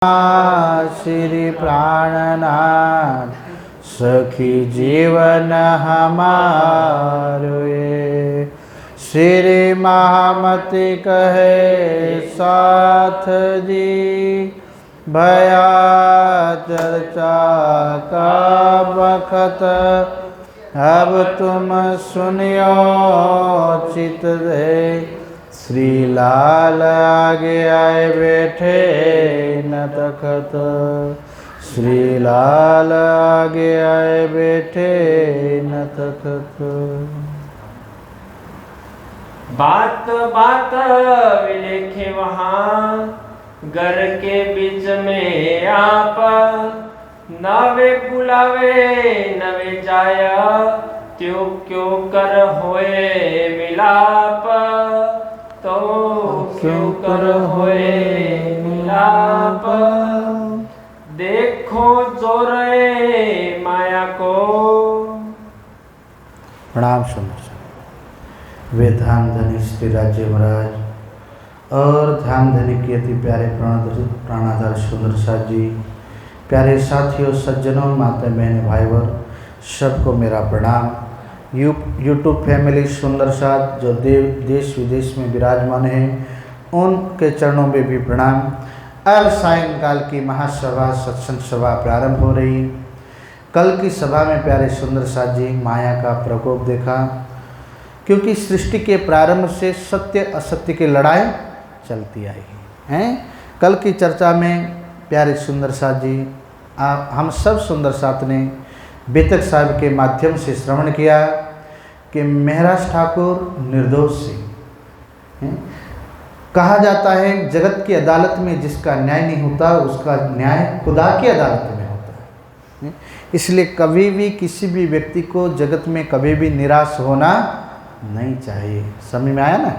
श्री प्राणनाथ सखी जीवन हमारो ये। श्री महामति कहे साथ जी भया चर्चा का बखत। अब तुम सुनियो चित दे। श्री लाल आगे आए बैठे न तखत। श्री लाल आगे आए बैठे न तखत। बात बात विलेखे वहाँ घर के बीच में आप। नवे बुलावे नवे जाय त्यो क्यों कर होए मिलाप। तो क्यों कर होए मिलाप। देखो जोरे माया को। प्रणाम सुंदर वे ध्यान धनी श्री राज्य महाराज और ध्यान धनी के अति प्यारे प्राणाधार सुंदर साथ जी, प्यारे साथियों, सज्जनों, माता बहने, भाईवर, सबको मेरा प्रणाम। यूट्यूब फैमिली सुंदर साथ जो देश विदेश में विराजमान हैं, उनके चरणों में भी प्रणाम। अब सायंकाल की महासभा सत्संग सभा प्रारंभ हो रही। कल की सभा में प्यारे सुंदर साथ जी माया का प्रकोप देखा, क्योंकि सृष्टि के प्रारंभ से सत्य असत्य की लड़ाई चलती आई है। कल की चर्चा में प्यारे सुंदर साथ जी, हम सब सुंदर साथ ने बेतक साहब के माध्यम से श्रवण किया कि महाराज ठाकुर निर्दोष से कहा जाता है जगत की अदालत में जिसका न्याय नहीं होता उसका न्याय खुदा की अदालत में होता है। इसलिए कभी भी किसी भी व्यक्ति को जगत में कभी भी निराश होना नहीं चाहिए। समझ में आया ना?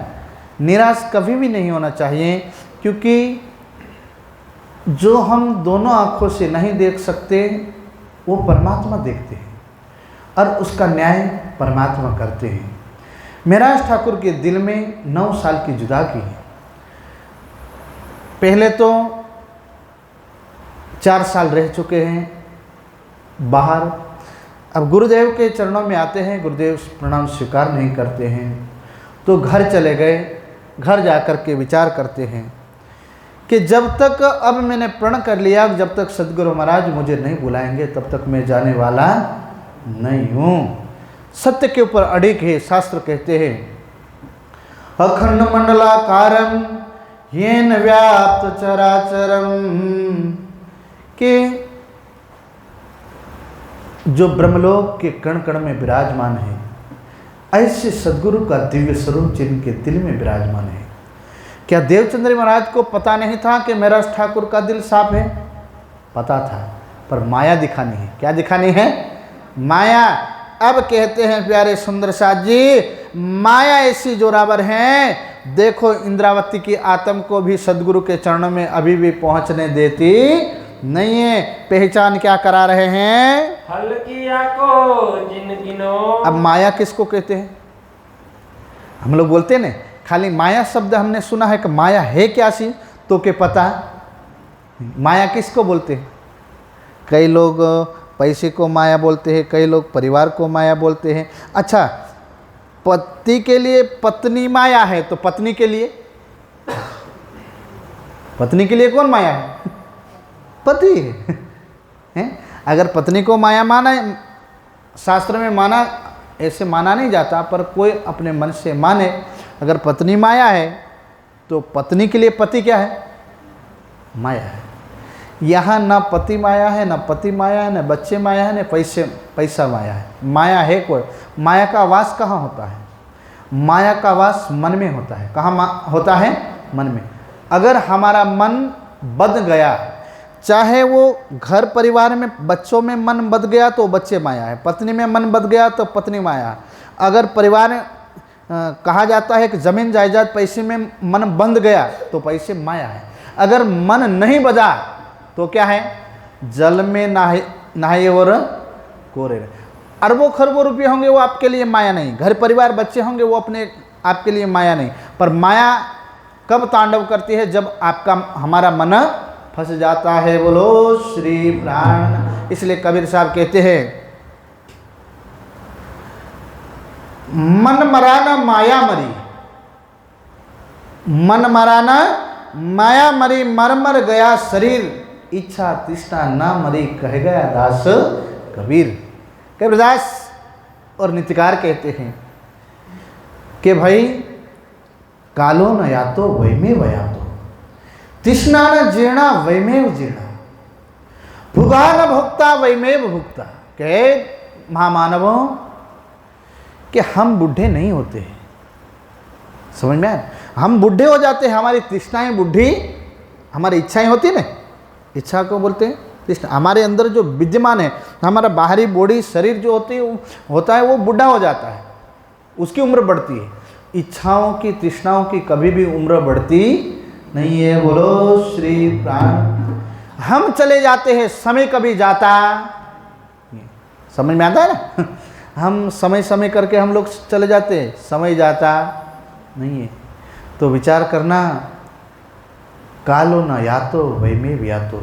निराश कभी भी नहीं होना चाहिए, क्योंकि जो हम दोनों आँखों से नहीं देख सकते वो परमात्मा देखते हैं और उसका न्याय परमात्मा करते हैं। महाराज ठाकुर के दिल में 9 साल की जुदा की है। पहले तो 4 साल रह चुके हैं बाहर। अब गुरुदेव के चरणों में आते हैं, गुरुदेव प्रणाम स्वीकार नहीं करते हैं, तो घर चले गए। घर जाकर के विचार करते हैं कि जब तक अब मैंने प्रण कर लिया, जब तक सदगुरु महाराज मुझे नहीं बुलाएंगे तब तक मैं जाने वाला नहीं हूँ। सत्य के ऊपर अडिग है। शास्त्र कहते हैं अखंड मंडलाकारम येन व्याप्त चराचरम, कि जो ब्रह्मलोक के कण कण में विराजमान है, ऐसे सदगुरु का दिव्य स्वरूप जिनके दिल में विराजमान है। क्या देवचंद्र महाराज को पता नहीं था कि महाराज ठाकुर का दिल साफ है? पता था, पर माया दिखानी है। क्या दिखानी है? माया। अब कहते हैं प्यारे सुंदर साथ जी, माया ऐसी जोरावर है, देखो इंद्रावती की आत्म को भी सदगुरु के चरणों में अभी भी पहुंचने देती नहीं है। पहचान क्या करा रहे हैं? हल्किया को जिन गिनो। अब माया किसको कहते हैं? हम लोग बोलते हैं ना, खाली माया शब्द हमने सुना है कि माया है क्या सी, तो के पता माया किसको बोलते हैं? कई लोग पैसे को माया बोलते हैं, कई लोग परिवार को माया बोलते हैं। अच्छा, पति के लिए पत्नी माया है, तो पत्नी के लिए कौन माया है? पति है। अगर पत्नी को माया माना, शास्त्र में माना, ऐसे माना नहीं जाता, पर कोई अपने मन से माने अगर पत्नी माया है तो पत्नी के लिए पति क्या है? माया है। यहाँ ना पति माया है, ना पति माया है, ना बच्चे माया है, ना पैसा माया है। माया है कोई? माया का वास कहाँ होता है? माया का वास मन में होता है। कहाँ होता है? मन में। अगर हमारा मन बद गया, चाहे वो घर परिवार में बच्चों में मन बद गया तो बच्चे माया है, पत्नी में मन बद गया तो पत्नी माया है। अगर परिवार कहा जाता है कि ज़मीन जायदाद पैसे में मन बंध गया तो पैसे माया है। अगर मन नहीं बजा तो क्या है? जल में नहाए और कोरे। अरबों खरबों रुपये होंगे वो आपके लिए माया नहीं, घर परिवार बच्चे होंगे वो अपने आपके लिए माया नहीं। पर माया कब तांडव करती है? जब आपका हमारा मन फंस जाता है। बोलो श्री प्राण। इसलिए कबीर साहब कहते हैं, मन मराना माया मरी, मन मराना माया मरी, मर मर गया शरीर, इच्छा तृष्णा ना मरी, कह गया दास कबीर। कबीरदास और नित्यकार कहते हैं कि भाई कालो न यातो वैमेव यातो, तृष्णा न जीर्णा वैमेव जीर्णा, भुगा न भुक्ता वैमेव भुक्ता। कहे महामानवों कि हम बूढ़े नहीं होते हैं, समझ में आया? हम बूढ़े हो जाते हैं, हमारी तृष्णाएं बुढ़ी, हमारी इच्छाएं होती ना, इच्छा को बोलते हैं तृष्णा। हमारे अंदर जो विद्यमान है, हमारा बाहरी बॉडी शरीर जो होता है वो बूढ़ा हो जाता है, उसकी उम्र बढ़ती है। इच्छाओं की तृष्णाओं की कभी भी उम्र बढ़ती नहीं है। बोलो श्री प्राण। हम चले जाते हैं, समय कभी जाता, समझ में आता है ना? हम समय समय करके हम लोग चले जाते हैं, समय जाता नहीं है। तो विचार करना, कालो न यातो वैमेव यातो।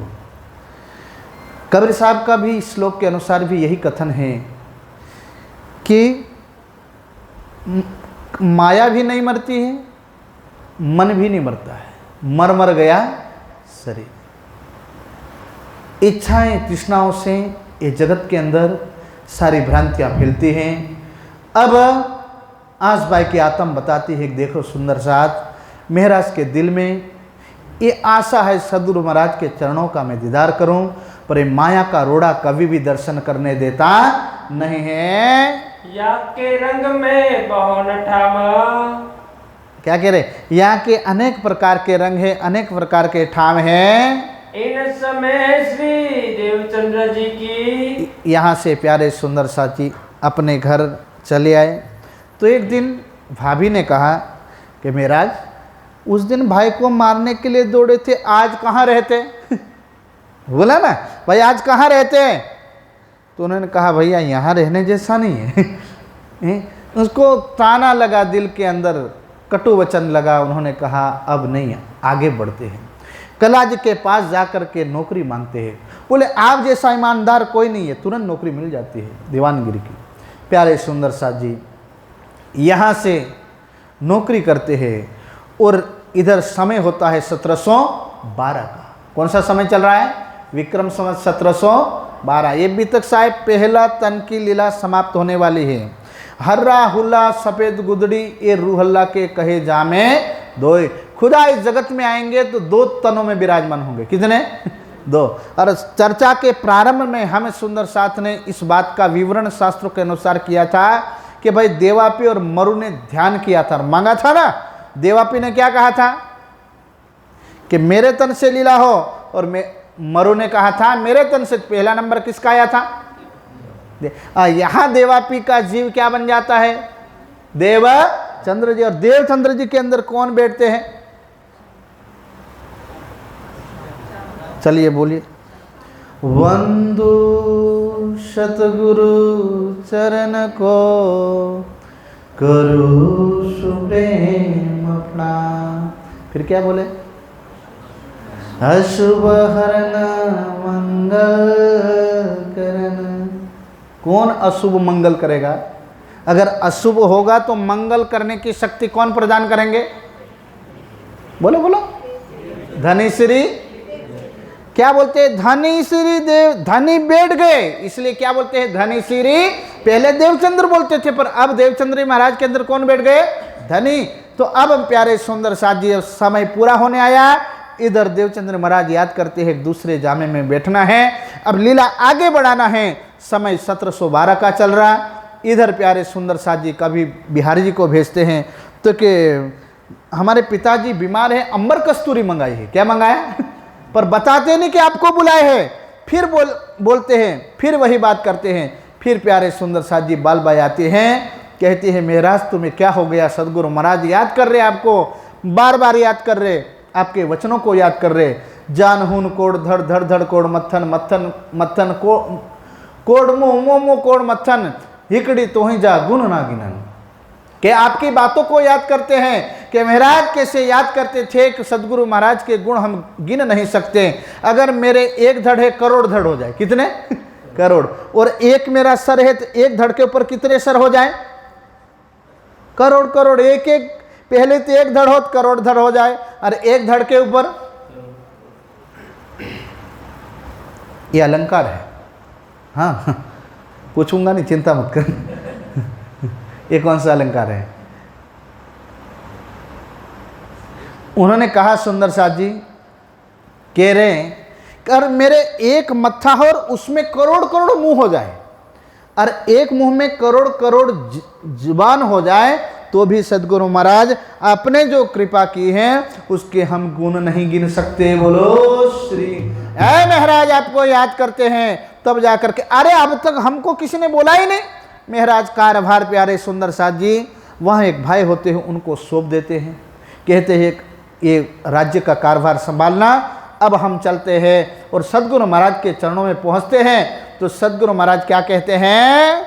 कबीर साहब का भी इस श्लोक के अनुसार भी यही कथन है कि माया भी नहीं मरती है, मन भी नहीं मरता है, मर मर गया शरीर। इच्छाएं तृष्णाओं से ये जगत के अंदर सारी भ्रांतियां फैलती हैं। अब आसबाई की आत्म बताती है कि देखो सुंदर साथ, महाराज के दिल में ये आशा है सदगुरु महाराज के चरणों का मैं दीदार करूं, पर ये माया का रोड़ा कभी भी दर्शन करने देता नहीं है। या के रंग में बहुन ठामा, क्या कह रहे? यहाँ के अनेक प्रकार के रंग है, अनेक प्रकार के ठाम हैं। इन समय श्री देवचंद्र जी की, यहाँ से प्यारे सुंदर साथी अपने घर चले आए। तो एक दिन भाभी ने कहा कि महाराज उस दिन भाई को मारने के लिए दौड़े थे, आज कहाँ रहते? बोला ना भाई आज कहाँ रहते हैं? तो उन्होंने कहा भैया यहाँ रहने जैसा नहीं है। उसको ताना लगा, दिल के अंदर कटु वचन लगा। उन्होंने कहा अब नहीं, आगे बढ़ते हैं, कला जी के पास जाकर के नौकरी मांगते हैं। बोले आप जैसा ईमानदार कोई नहीं है, तुरंत नौकरी मिल जाती है दीवानगिरी की। प्यारे सुंदर साथ जी यहाँ से नौकरी करते हैं और इधर समय होता है 1712 का। कौन सा समय चल रहा है? विक्रम संवत 1712। ये भी तक साहेब पहला तन की लीला समाप्त होने वाली है। हर्रा हुल्ला सफ़ेद गुदड़ी ये रूहल्ला के कहे जामे दोए। खुदा इस जगत में आएंगे तो दो तनों में विराजमान होंगे। कितने? दो। और चर्चा के प्रारंभ में हमें सुंदर साथ ने इस बात का विवरण शास्त्रों के अनुसार किया था कि भाई देवापी और मरु ने ध्यान किया था, मांगा था ना। देवापी ने क्या कहा था कि मेरे तन से लीला हो, और मरु ने कहा था मेरे तन से। पहला नंबर किसका आया था? यहाँ देवापी का जीव क्या बन जाता है? देवचंद्र जी। और देवचंद्र जी के अंदर कौन बैठते हैं? चलिए बोलिए। वंदु सतगुरु चरण को करू सुप्रेम प्रणाम। फिर क्या बोले? अशुभ हरन मंगल करन। कौन अशुभ मंगल करेगा? अगर अशुभ होगा तो मंगल करने की शक्ति कौन प्रदान करेंगे? बोलो बोलो। धनी श्री क्या बोलते हैं? धनी श्री देव। धनी बैठ गए इसलिए क्या बोलते हैं? धनी श्री। पहले देवचंद्र बोलते थे, पर अब देवचंद्र महाराज के अंदर कौन बैठ गए? धनी। तो अब प्यारे सुंदर साथ जी समय पूरा होने आया। इधर देवचंद्र महाराज याद करते हैं दूसरे जामे में बैठना है, अब लीला आगे बढ़ाना है। समय 1712 का चल रहा। इधर प्यारे सुंदर साथ जी कभी बिहारी जी को भेजते हैं तो कि हमारे पिताजी बीमार हैं, अंबर कस्तूरी मंगाई है। क्या मंगाया? पर बताते नहीं कि आपको बुलाए हैं। फिर बोलते हैं, फिर वही बात करते हैं। फिर प्यारे सुंदर साथ जी बाल बाई आते हैं, कहते हैं महाराज तुम्हें क्या हो गया? सदगुरु महाराज याद कर रहे आपको, बार बार याद कर रहे, आपके वचनों को याद कर रहे। जान हुन कोड़ धड़ धड़ धड़ कोड़ मत्थन मत्थन मत्थन कोड़ मुँह मुँह मुँह कोड़ मत्थन हिकड़ी तो ही जा गुण ना गिनन। कि आपकी बातों को याद करते हैं कि महाराज कैसे याद करते थे कि सदगुरु महाराज के गुण हम गिन नहीं सकते। अगर मेरे एक धड़ है, करोड़ धड़ हो जाए। कितने? करोड़। और एक मेरा सर है तो एक धड़ के ऊपर कितने सर हो जाए? करोड़ करोड़। एक एक, पहले तो एक धड़ हो तो करोड़ धड़ हो जाए, और एक धड़ के ऊपर। ये अलंकार है। हाँ, पूछूंगा नहीं, चिंता मत कर। ये कौन सा अलंकार है? उन्होंने कहा सुंदर साथ जी, कह रहे कर मेरे एक मत्था हो और उसमें करोड़ करोड़ मुंह हो जाए, और एक मुंह में करोड़ करोड़ जुबान हो जाए, तो भी सदगुरु महाराज आपने जो कृपा की है उसके हम गुण नहीं गिन सकते। बोलो श्री। ऐ महाराज आपको याद करते हैं तब जाकर के, अरे अब तक हमको किसी ने बोला ही नहीं। महाराज कार्यभार प्यारे सुंदर साथ जी, वहाँ एक भाई होते हैं, उनको सौंप देते हैं, कहते हैं ये राज्य का कार्यभार संभालना। अब हम चलते हैं और सदगुरु महाराज के चरणों में पहुँचते हैं। तो सदगुरु महाराज क्या कहते हैं?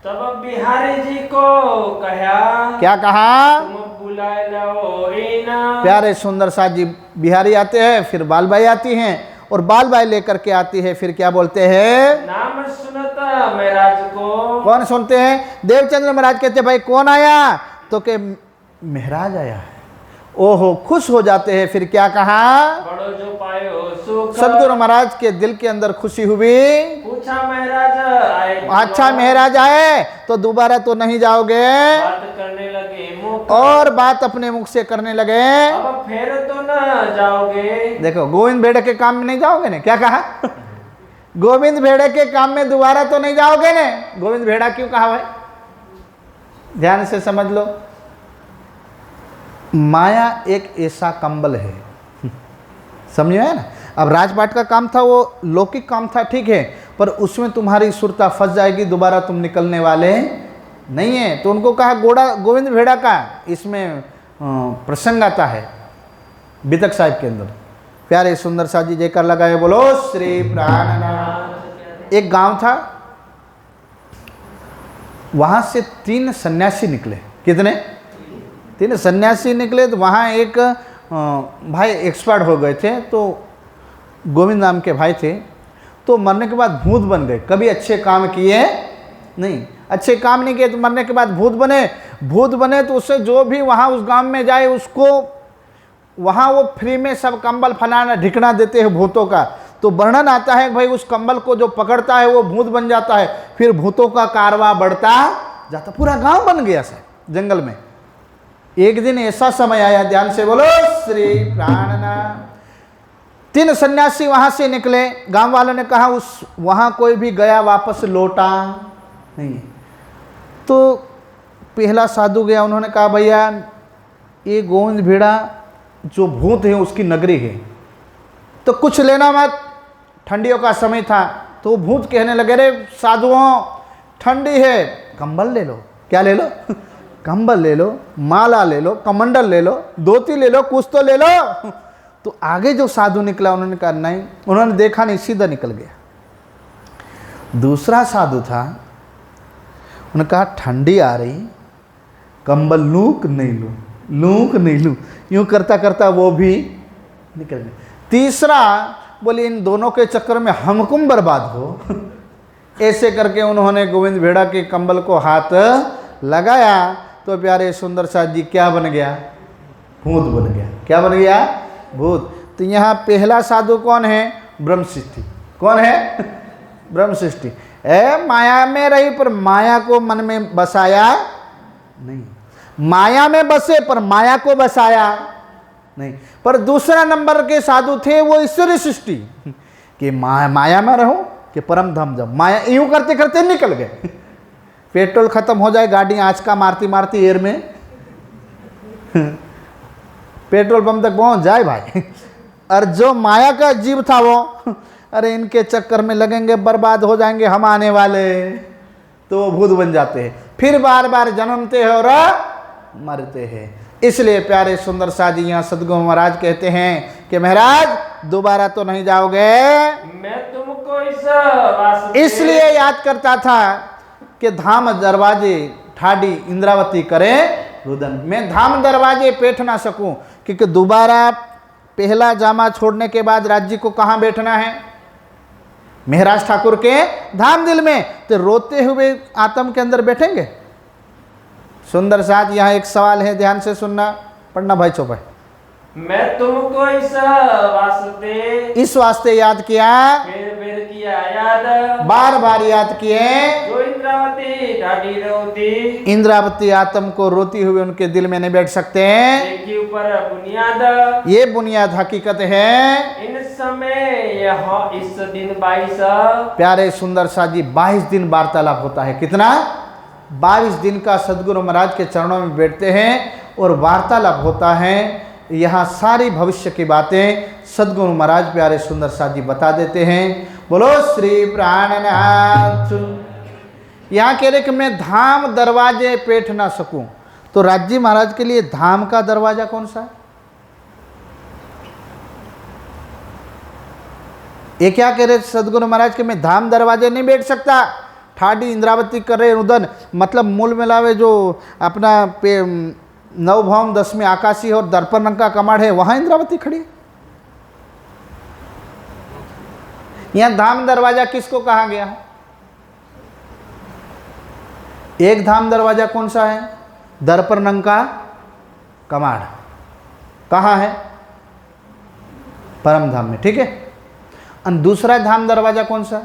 तब बिहारी जी को कहा, क्या कहा? तुम बुलाए लाओ इना। प्यारे सुंदर साथ जी, बिहारी आते हैं, फिर बालबाई आती हैं, और बालबाई लेकर के आती है, फिर क्या बोलते हैं? नाम सुनता महाराज को। कौन सुनते हैं? देवचंद्र महाराज कहते भाई कौन आया? तो के महाराज आया है। ओहो, खुश हो जाते हैं। फिर क्या कहा? बड़ो जो पायो सुख। सदगुरु महाराज के दिल के अंदर खुशी हुई। पूछा महाराज आए? अच्छा महाराज आए तो दोबारा तो नहीं जाओगे? बात करने लगे मुख, और बात अपने मुख से करने लगे। अब फिर तो न जाओगे। देखो, गोविंद भेड़े के काम में नहीं जाओगे ने? क्या कहा? गोविंद भेड़े के काम में दोबारा तो नहीं जाओगे ने? गोविंद भेड़ा क्यों कहा भाई? ध्यान से समझ लो। माया एक ऐसा कंबल है, समझे है ना। अब राजपाट का काम था, वो लौकिक काम था, ठीक है, पर उसमें तुम्हारी सुरता फंस जाएगी, दोबारा तुम निकलने वाले नहीं है। तो उनको कहा घोड़ा गोविंद भेड़ा का इसमें प्रसंग आता है बितक साहिब के अंदर। प्यारे सुंदर साथ जी जयकार लगाए, बोलो श्री प्राणनाथ। एक गांव था, वहां से 3 सन्यासी निकले। कितने? 3 सन्यासी निकले। तो वहाँ एक भाई एक्सपर्ट हो गए थे, तो गोविंद नाम के भाई थे। तो मरने के बाद भूत बन गए। कभी अच्छे काम किए नहीं, अच्छे काम नहीं किए तो मरने के बाद भूत बने। भूत बने तो उससे जो भी वहाँ उस गांव में जाए, उसको वहाँ वो फ्री में सब कंबल फलाना ढिकना देते हैं भूतों का। तो वर्णन आता है भाई उस कंबल को जो पकड़ता है वो भूत बन जाता है, फिर भूतों का कारवां बढ़ता जाता। पूरा गांव बन गया सर जंगल में। एक दिन ऐसा समय आया, ध्यान से बोलो श्री प्राणनाथ। 3 सन्यासी वहां से निकले। गांव वालों ने कहा उस वहां कोई भी गया वापस लौटा नहीं। तो पहला साधु गया, उन्होंने कहा भैया ये गोविंद भेड़ा जो भूत है उसकी नगरी है, तो कुछ लेना मत। ठंडियों का समय था, तो भूत कहने लगे रे साधुओं ठंडी है, कंबल ले लो। क्या ले लो? कंबल ले लो, माला ले लो, कमंडल ले लो, धोती ले लो, कुछ तो ले लो। तो आगे जो साधु निकला उन्होंने कहा नहीं, उन्होंने देखा नहीं, सीधा निकल गया। दूसरा साधु था, उन्होंने कहा ठंडी आ रही, कंबल लूं कि नहीं लूं, लूं कि नहीं लूं, यूं करता करता वो भी निकल गया। तीसरा बोले इन दोनों के चक्कर में हमकुम बर्बाद हो। ऐसे करके उन्होंने गोविंद भेड़ा के कंबल को हाथ लगाया, तो प्यारे सुंदर साथ जी क्या बन गया? भूत बन गया। क्या बन गया? भूत। तो यहाँ पहला साधु कौन है? ब्रह्मशिष्टि। कौन है? ब्रह्मशिष्टि। माया में रही पर माया को मन में बसाया नहीं, माया में बसे पर माया को बसाया नहीं। पर दूसरा नंबर के साधु थे वो ईश्वरी सृष्टि कि माया में रहो कि परम धाम जाओ। माया यूं करते करते निकल गए। पेट्रोल खत्म हो जाए, गाड़ी आंचका मारती मारती एयर में पेट्रोल पंप तक पहुंच जाए भाई। और जो माया का जीव था वो, अरे इनके चक्कर में लगेंगे, बर्बाद हो जाएंगे हम आने वाले, तो वो भूत बन जाते हैं, फिर बार बार जन्मते हैं और मरते हैं। इसलिए प्यारे सुंदर साथ जी यहाँ सदगुरु महाराज कहते हैं कि महाराज दोबारा तो नहीं जाओगे। मैं तुमको इस वास्ते इसलिए याद करता था कि धाम दरवाजे ठाडी इंद्रावती करें रुदन। मैं धाम दरवाजे बैठ ना सकूं, क्योंकि दोबारा पहला जामा छोड़ने के बाद राज्य को कहाँ बैठना है? मेहराज ठाकुर के धाम दिल में। तो रोते हुए आत्म के अंदर बैठेंगे? सुंदर साथ यहाँ एक सवाल है, ध्यान से सुनना, पढ़ना भाई चौपाई। मैं तुमको इस वास्ते याद किया, फिर किया याद, बार बार याद किए, जो इंद्रावती ढाडी रोती, इंद्रावती आत्म को रोती हुए उनके दिल में नहीं बैठ सकते। के ऊपर बुनियाद, ये बुनियाद हकीकत है। इन समय यह इस दिन 22 प्यारे सुंदर साथ जी 22 दिन वार्तालाप होता है। कितना? 22 दिन का सदगुरु महाराज के चरणों में बैठते हैं और वार्तालाप होता है। यहाँ सारी भविष्य की बातें सदगुरु महाराज प्यारे सुंदर साथ जी बता देते हैं। बोलो श्री प्राणनाथ। यहाँ कह रहे कि मैं धाम दरवाजे बैठ ना सकूं, तो राज्य महाराज के लिए धाम का दरवाजा कौन सा है? ये क्या कह रहे सदगुरु महाराज के मैं धाम दरवाजे नहीं बैठ सकता। ठाडी इंद्रावती कर रहे रुदन, मतलब मूल मिलावे जो अपना नवभौम 10वें आकाशी और दर्पण रंग का कमाड़ है, वहां इंद्रावती खड़ी है। यहां धाम दरवाजा किसको कहा गया है? एक धाम दरवाजा कौन सा है? दर्पण रंग का कमाड़। कहाँ है? परम धाम में, ठीक है। और दूसरा धाम दरवाजा कौन सा?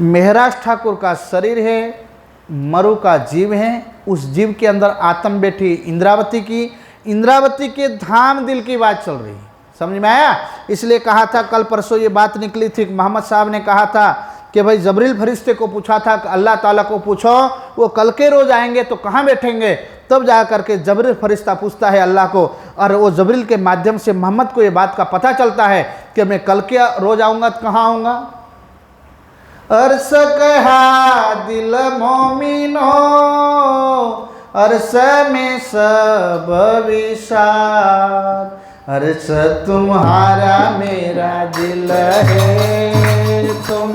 मेहराज ठाकुर का शरीर है, मरु का जीव है, उस जीव के अंदर आत्म बैठी इंद्रावती की। इंद्रावती के धाम दिल की बात चल रही है, समझ में आया? इसलिए कहा था, कल परसों ये बात निकली थी, मोहम्मद साहब ने कहा था कि भाई जबरील फरिश्ते को पूछा था कि अल्लाह ताला को पूछो वो कल के रोज आएंगे तो कहाँ बैठेंगे। तब जा करके जबरील फरिश्ता पूछता है अल्लाह को, और वो जबरील के माध्यम से मोहम्मद को ये बात का पता चलता है कि मैं कल के रोज आऊँगा तो कहाँ आऊँगा। अर्स कहा दिल मोमिनो, अर्स में सब विशाल, अर्स तुम्हारा मेरा दिल है, तुम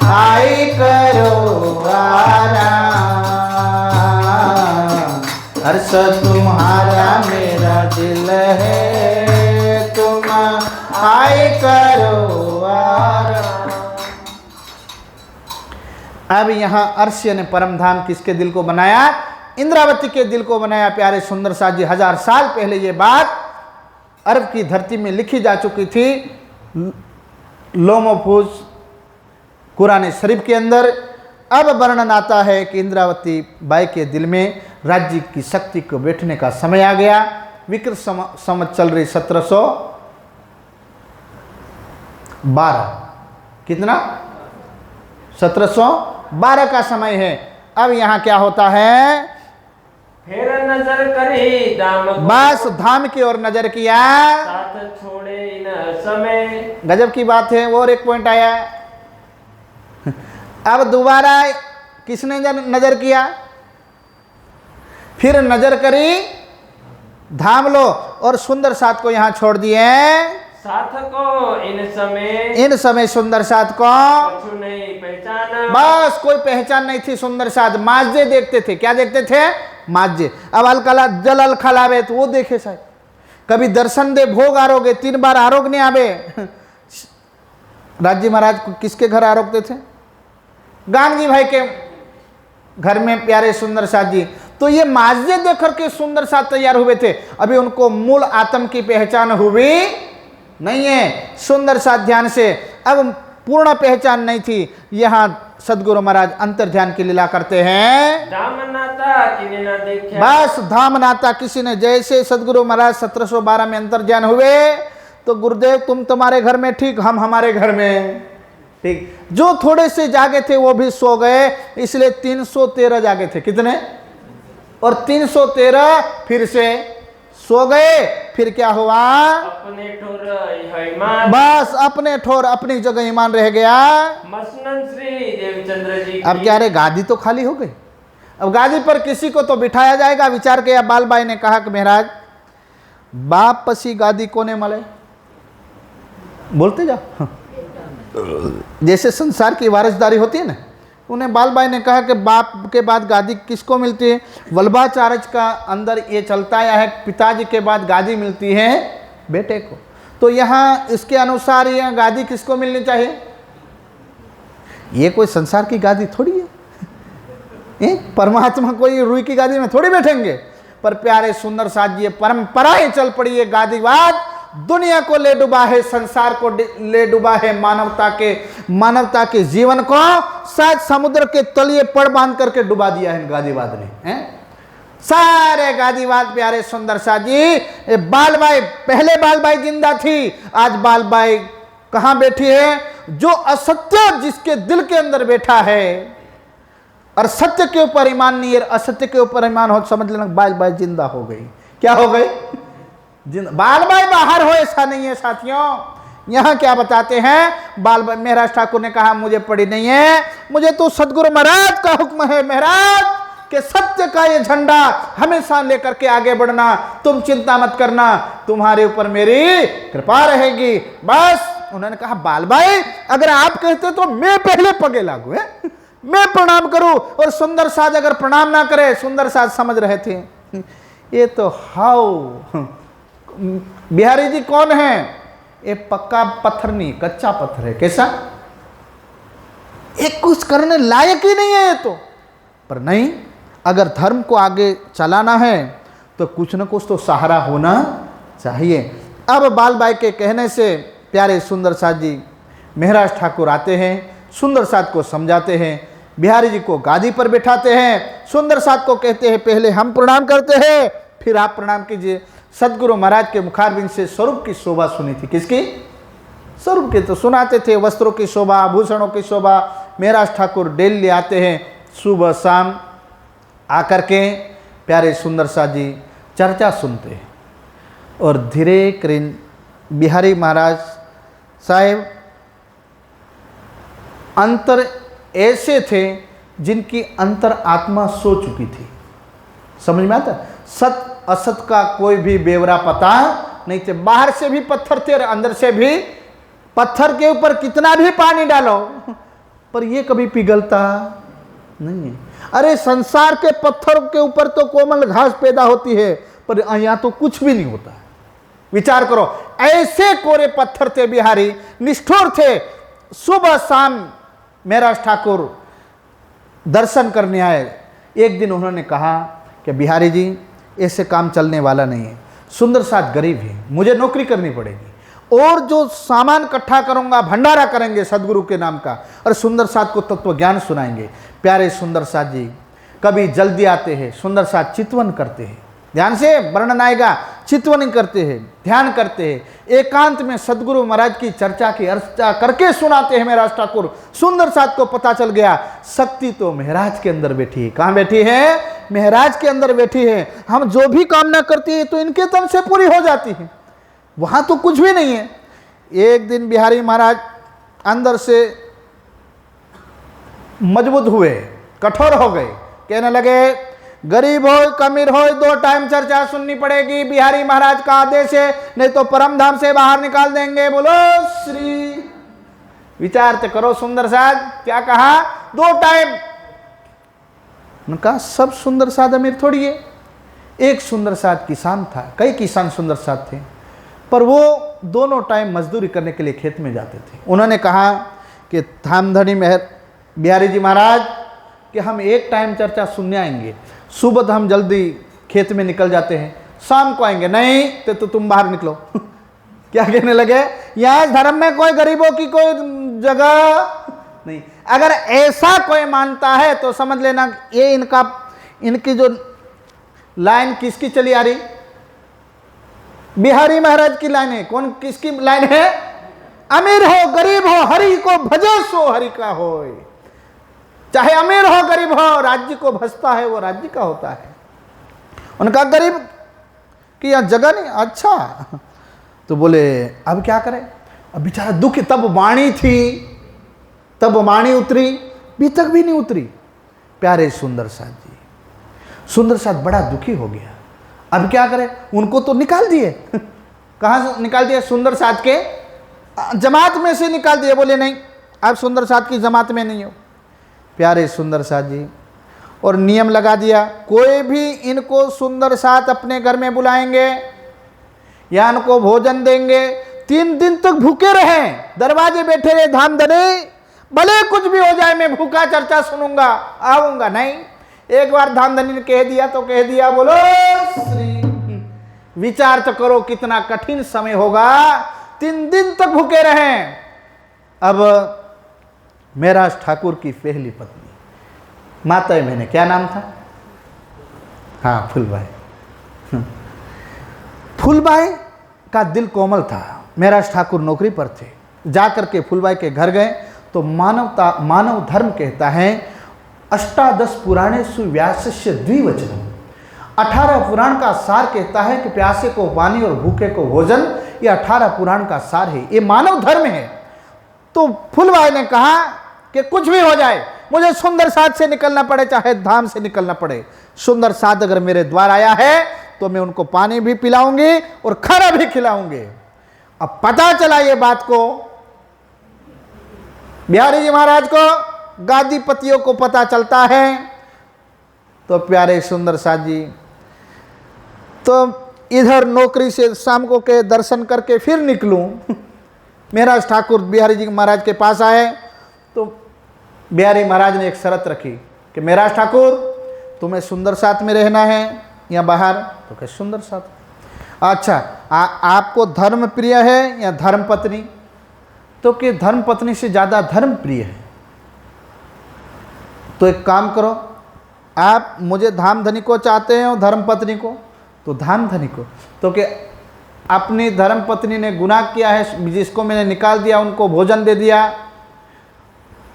आई करो आराम। अर्स तुम्हारा मेरा दिल है, तुम आई करो आराम। अब यहाँ अर्श्य ने परम धाम किसके दिल को बनाया? इंद्रावती के दिल को बनाया। प्यारे सुंदर साथ जी 1000 साल पहले ये बात अरब की धरती में लिखी जा चुकी थी, लोमोफूज कुरान शरीफ के अंदर। अब वर्णन आता है कि इंद्रावती बाई के दिल में राज्य की शक्ति को बैठने का समय आ गया। विक्रम संवत चल रही 1712, कितना? 1712 का समय है। अब यहाँ क्या होता है? फिर नजर करी धाम को, बस धाम की ओर नजर किया, साथ छोड़े इन समय। गजब की बात है। और एक पॉइंट आया, अब दोबारा किसने नजर किया? फिर नजर करी धाम लो, और सुंदर साथ को यहाँ छोड़ दिए। साथ को इन समय सुंदर साथ को कछु नहीं पहचाना। बस कोई पहचान नहीं थी। सुंदर साथ माजे देखते थे। क्या देखते थे? माजे। अब अलकला जल अलखलावे तो वो देखे साहब, कभी दर्शन दे भोग आरोगे, 3 बार आरोग नहीं आवे। राज्य महाराज किसके घर आरोगते थे? गांधी भाई के घर में प्यारे सुंदर साथ जी। तो ये माजे देख करके सुंदर साथ तैयार हुए थे। अभी उनको मूल आत्म की पहचान हुई नहीं है। सुंदर साथ ध्यान से, अब पूर्ण पहचान नहीं थी। यहाँ सदगुरु महाराज अंतर ध्यान की लीला करते हैं। धाम नाता किने ना देखा, बस धाम नाता किसी ने, जैसे सदगुरु महाराज 1712 में अंतर ध्यान हुए तो गुरुदेव तुम तुम्हारे घर में ठीक, हम हमारे घर में ठीक। जो थोड़े से जागे थे वो भी सो गए, इसलिए 313 जागे थे। कितने? और 313 फिर से सो गए। फिर क्या हुआ? अपने ठोर ईमान, बस अपने ठोर अपनी जगह ईमान रह गया। मसनन श्री देवचंद्र जी। अब क्या रे, गादी तो खाली हो गई। अब गादी पर किसी को तो बिठाया जाएगा। विचार किया बाल बाई ने, कहा कि महाराज बाप पसी गादी कोने मले, बोलते जाओ। जैसे संसार की वारिसदारी होती है ना, उन्हें बालबाई ने कहा कि बाप के बाद गादी किसको मिलती है? वल्लभाचार्य का अंदर ये चलता आया है, पिताजी के बाद गादी मिलती है बेटे को। तो यहाँ इसके अनुसार यह गादी किसको मिलनी चाहिए? ये कोई संसार की गादी थोड़ी है, परमात्मा कोई रुई की गादी में थोड़ी बैठेंगे। पर प्यारे सुंदर साथ जी, परंपराएं चल पड़ी है, गादीवाद दुनिया को ले डूबा है, संसार को ले डूबा है, मानवता के जीवन को शायद समुद्र के तलिए पड़ बांध करके डुबा दिया है गादीवाद ने, हैं? सारे गादीवाद प्यारे सुंदर साथ जी। बालबाई, पहले बालबाई जिंदा थी, आज बालबाई कहां बैठी है? जो असत्य जिसके दिल के अंदर बैठा है और सत्य के ऊपर ईमान नहीं है, असत्य के ऊपर ईमान हो, समझ लेना बालबाई जिंदा हो गई। क्या हो गई? बालबाई बाहर हो ऐसा नहीं है साथियों। यहां क्या बताते हैं? बालबाई, महाराज ठाकुर ने कहा मुझे पड़ी नहीं है, मुझे तो सदगुरु महाराज का हुक्म है महाराज कि सत्य का ये झंडा हमेशा लेकर के आगे बढ़ना, तुम चिंता मत करना, तुम्हारे ऊपर मेरी कृपा रहेगी। बस उन्होंने कहा बालबाई अगर आप कहते तो मैं पहले पगे लागू, है मैं प्रणाम करूं, और सुंदर साज अगर प्रणाम ना करे, सुंदर साज समझ रहे थे ये तो हाउ बिहारी जी कौन है? ये पक्का पत्थर नहीं, कच्चा पत्थर है। कैसा? एक कुछ करने लायक ही नहीं है ये तो। पर नहीं, अगर धर्म को आगे चलाना है तो कुछ न कुछ तो सहारा होना चाहिए। अब बालबाई के कहने से प्यारे सुंदर साथ जी, महाराज ठाकुर आते हैं, सुंदर साथ को समझाते हैं, बिहारी जी को गादी पर बिठाते हैं, सुंदर साथ को कहते हैं पहले हम प्रणाम करते हैं फिर आप प्रणाम कीजिए। सदगुरु महाराज के मुखारबिंद से स्वरूप की शोभा सुनी थी। किसकी? स्वरूप की तो सुनाते थे, वस्त्रों की शोभा, आभूषणों की शोभा। महाराज ठाकुर डेली आते हैं सुबह शाम, आकर के प्यारे सुंदर साथ जी चर्चा सुनते हैं। और धीरे करीन बिहारी महाराज साहेब अंतर ऐसे थे जिनकी अंतर आत्मा सो चुकी थी। समझ में आता? सत असत का कोई भी बेवरा पता नहीं थे। बाहर से भी पत्थर थे और अंदर से भी। पत्थर के ऊपर कितना भी पानी डालो पर ये कभी पिघलता नहीं है। अरे संसार के पत्थर के ऊपर तो कोमल घास पैदा होती है, पर यहाँ तो कुछ भी नहीं होता है। विचार करो, ऐसे कोरे पत्थर थे बिहारी, निष्ठुर थे। सुबह शाम महाराज ठाकुर दर्शन करने आए। एक दिन उन्होंने कहा कि बिहारी जी ऐसे काम चलने वाला नहीं है, सुंदर साथ गरीब है, मुझे नौकरी करनी पड़ेगी और जो सामान इकट्ठा करूंगा भंडारा करेंगे सदगुरु के नाम का, और सुंदर साथ को तत्व ज्ञान सुनाएंगे। प्यारे सुंदर साथ जी कभी जल्दी आते हैं, सुंदर साथ चितवन करते हैं, ध्यान से वर्णन आएगा, चितवन करते हैं, ध्यान करते हैं, एकांत में सदगुरु महाराज की चर्चा की अर्चा करके सुनाते हैं महाराज ठाकुर। सुंदर साथ को पता चल गया शक्ति तो महाराज के अंदर बैठी है। कहाँ बैठी है? महाराज के अंदर बैठी है। हम जो भी कामना करती है तो इनके तन से पूरी हो जाती है, वहां तो कुछ भी नहीं है। एक दिन बिहारी महाराज अंदर से मजबूत हुए, कठोर हो गए, कहने लगे गरीब हो कमीर हो 2 टाइम चर्चा सुननी पड़ेगी, बिहारी महाराज का आदेश है, नहीं तो परम धाम से बाहर निकाल देंगे। बोलो श्री। विचार तो करो सुंदर साथ क्या कहा? 2 टाइम। उनका सब सुंदर साथ अमीर थोड़ी है। एक सुंदर साथ किसान था, कई किसान सुंदर साथ थे, पर वो दोनों टाइम मजदूरी करने के लिए खेत में जाते थे। उन्होंने कहा कि धामधनी मेहर बिहारी जी महाराज कि हम 1 टाइम चर्चा सुनने आएंगे, सुबह तो हम जल्दी खेत में निकल जाते हैं, शाम को आएंगे। नहीं तो तुम बाहर निकलो। क्या कहने लगे? यहाँ धर्म में कोई गरीबों की कोई जगह नहीं। अगर ऐसा कोई मानता है तो समझ लेना ये इनकी जो लाइन किसकी चली आ रही? बिहारी महाराज की लाइन है। कौन किसकी लाइन है? अमीर हो गरीब हो हरि को भजो सो हरि का हो। चाहे अमीर हो गरीब हो, राज्य को भजता है वो राज्य का होता है। उनका गरीब कि यहाँ जगह नहीं। अच्छा, तो बोले अब क्या करें? अब बेचारा दुख, तब वाणी थी, तब वाणी उतरी, अभी तक भी नहीं उतरी। प्यारे सुंदर साथ जी, सुंदर साथ बड़ा दुखी हो गया। अब क्या करें? उनको तो निकाल दिए। कहाँ से निकाल दिए? सुंदर साथ के जमात में से निकाल दिए। बोले नहीं, आप सुंदर साथ की जमात में नहीं हो। प्यारे सुंदर साथ जी, और नियम लगा दिया, कोई भी इनको सुंदर साथ अपने घर में बुलाएंगे या इनको भोजन देंगे, 3 दिन तक भूखे रहें, दरवाजे बैठे रहे धाम धनी, भले कुछ भी हो जाए मैं भूखा चर्चा सुनूंगा, आऊंगा नहीं। एक बार धाम धनी ने कह दिया तो कह दिया, बोलो श्री। विचार तो करो कितना कठिन समय होगा, 3 दिन तक भूखे रहें। अब महराज ठाकुर की पहली पत्नी माता मैंने, क्या नाम था? हाँ, फूलबाई। फूलबाई का दिल कोमल था। महराज ठाकुर नौकरी पर थे, जाकर के फूलबाई के घर गए तो मानव धर्म कहता है, अष्टादश पुराणेषु व्यासस्य द्विवचनम्, 18 पुराण का सार कहता है कि प्यासे को पानी और भूखे को भोजन, ये 18 पुराण का सार है, ये मानव धर्म है। तो फूलबाई ने कहा कि कुछ भी हो जाए, मुझे सुंदर साथ से निकलना पड़े, चाहे धाम से निकलना पड़े। सुंदर साथ अगर मेरे द्वार आया है तो मैं उनको पानी भी पिलाऊंगी और खाना भी खिलाऊंगी। अब पता चला ये बात को बिहारी जी महाराज को, गादीपतियों को पता चलता है। तो प्यारे सुंदर साथ जी, तो इधर नौकरी से शाम को के दर्शन करके फिर निकलूं, महराज ठाकुर बिहारी जी महाराज के पास आए तो बिहारी महाराज ने एक शर्त रखी कि महराज ठाकुर तुम्हें सुंदर साथ में रहना है या बाहर? तो क्या सुंदर साथ? अच्छा, आपको धर्म प्रिय है या धर्म पत्नी? तो कि धर्म पत्नी से ज़्यादा धर्म प्रिय है। तो एक काम करो, आप मुझे धाम धनी को चाहते हैं और धर्म पत्नी को? तो धाम धनी को। तो कि अपनी धर्म पत्नी ने गुनाह किया है, जिसको मैंने निकाल दिया, उनको भोजन दे दिया,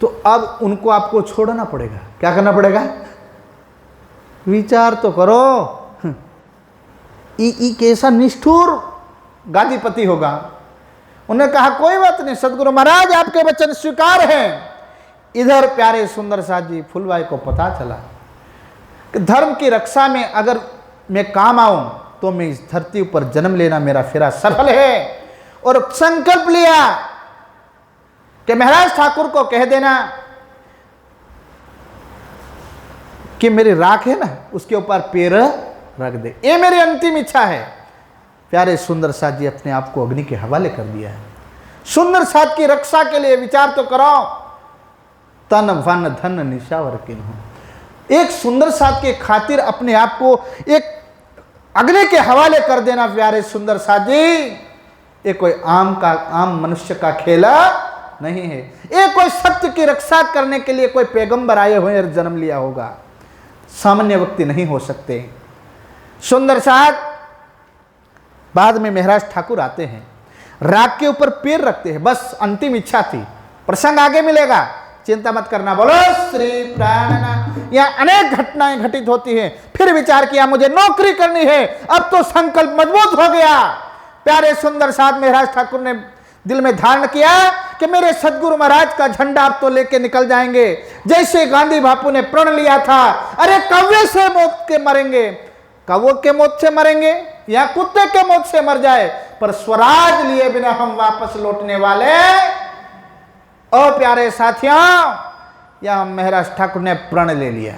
तो अब उनको आपको छोड़ना पड़ेगा। क्या करना पड़ेगा? विचार तो करो, कैसा निष्ठुर गादीपति होगा। उन्होंने कहा कोई बात नहीं सदगुरु महाराज, आपके वचन स्वीकार हैं। इधर प्यारे सुंदर साथ जी, फूलबाई को पता चला कि धर्म की रक्षा में अगर मैं काम आऊं तो मैं इस धरती पर जन्म लेना मेरा फेरा सफल है। और संकल्प लिया कि महराज ठाकुर को कह देना कि मेरी राख है ना, उसके ऊपर पैर रख दे, ये मेरी अंतिम इच्छा है। प्यारे सुंदर साथ जी अपने आप को अग्नि के हवाले कर दिया है। सुंदर साथ की रक्षा के लिए विचार तो करो, तन वन धन निशावर किन हो। एक सुंदर साथ के खातिर अपने आप को एक अग्नि के हवाले कर देना प्यारे सुंदर साथ जी, ये कोई आम मनुष्य का खेला नहीं है। ये कोई सत्य की रक्षा करने के लिए कोई पैगंबर आए हुए और जन्म लिया होगा, सामान्य व्यक्ति नहीं हो सकते। सुंदर साथ बाद में महराज ठाकुर आते हैं, राख के ऊपर पैर रखते हैं, बस अंतिम इच्छा थी। प्रसंग आगे मिलेगा, चिंता मत करना। बोलो श्री प्राणनाथ। यहाँ अनेक घटनाएं घटित होती हैं। फिर विचार किया मुझे नौकरी करनी है, अब तो संकल्प मजबूत हो गया। प्यारे सुंदर साथ महराज ठाकुर ने दिल में धारण किया कि मेरे सदगुरु महाराज का झंडा अब तो लेके निकल जाएंगे, जैसे गांधी बापू ने प्रण लिया था। अरे कौवे से मौत के मरेंगे, कौवे के मौत से मरेंगे या कुत्ते के मौत से मर जाए, पर स्वराज लिए बिना हम वापस लौटने वाले। और प्यारे साथियों, यह महराज ठाकुर ने प्रण ले लिया।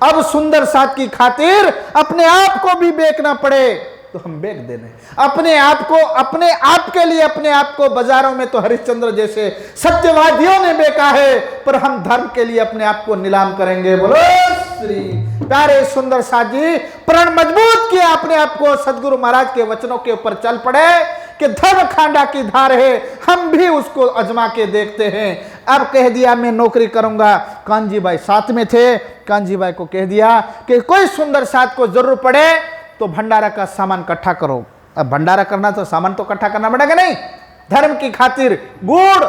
अब सुंदर साथ की खातिर अपने आप को भी बेचना पड़े तो हम बेच देने, अपने आप को, अपने आप के लिए अपने आप को। बाजारों में तो हरिश्चंद्र जैसे सत्यवादियों ने बेचा है, पर हम धर्म के लिए अपने आप को नीलाम करेंगे। बोलो श्री। प्यारे सुंदर साथ जी प्रण मजबूत किया अपने आप को, सदगुरु महाराज के वचनों के ऊपर चल पड़े कि धर्म खांडा की धार है, हम भी उसको अजमा के देखते हैं। अब कह दिया मैं नौकरी करूंगा। कांजी भाई साथ में थे, कांजी भाई को कह दिया कि कोई सुंदर साथ को जरूरत पड़े तो भंडारा का सामान इकट्ठा करो। अब भंडारा करना तो सामान तो इकट्ठा करना पड़ेगा नहीं, धर्म की खातिर गुड़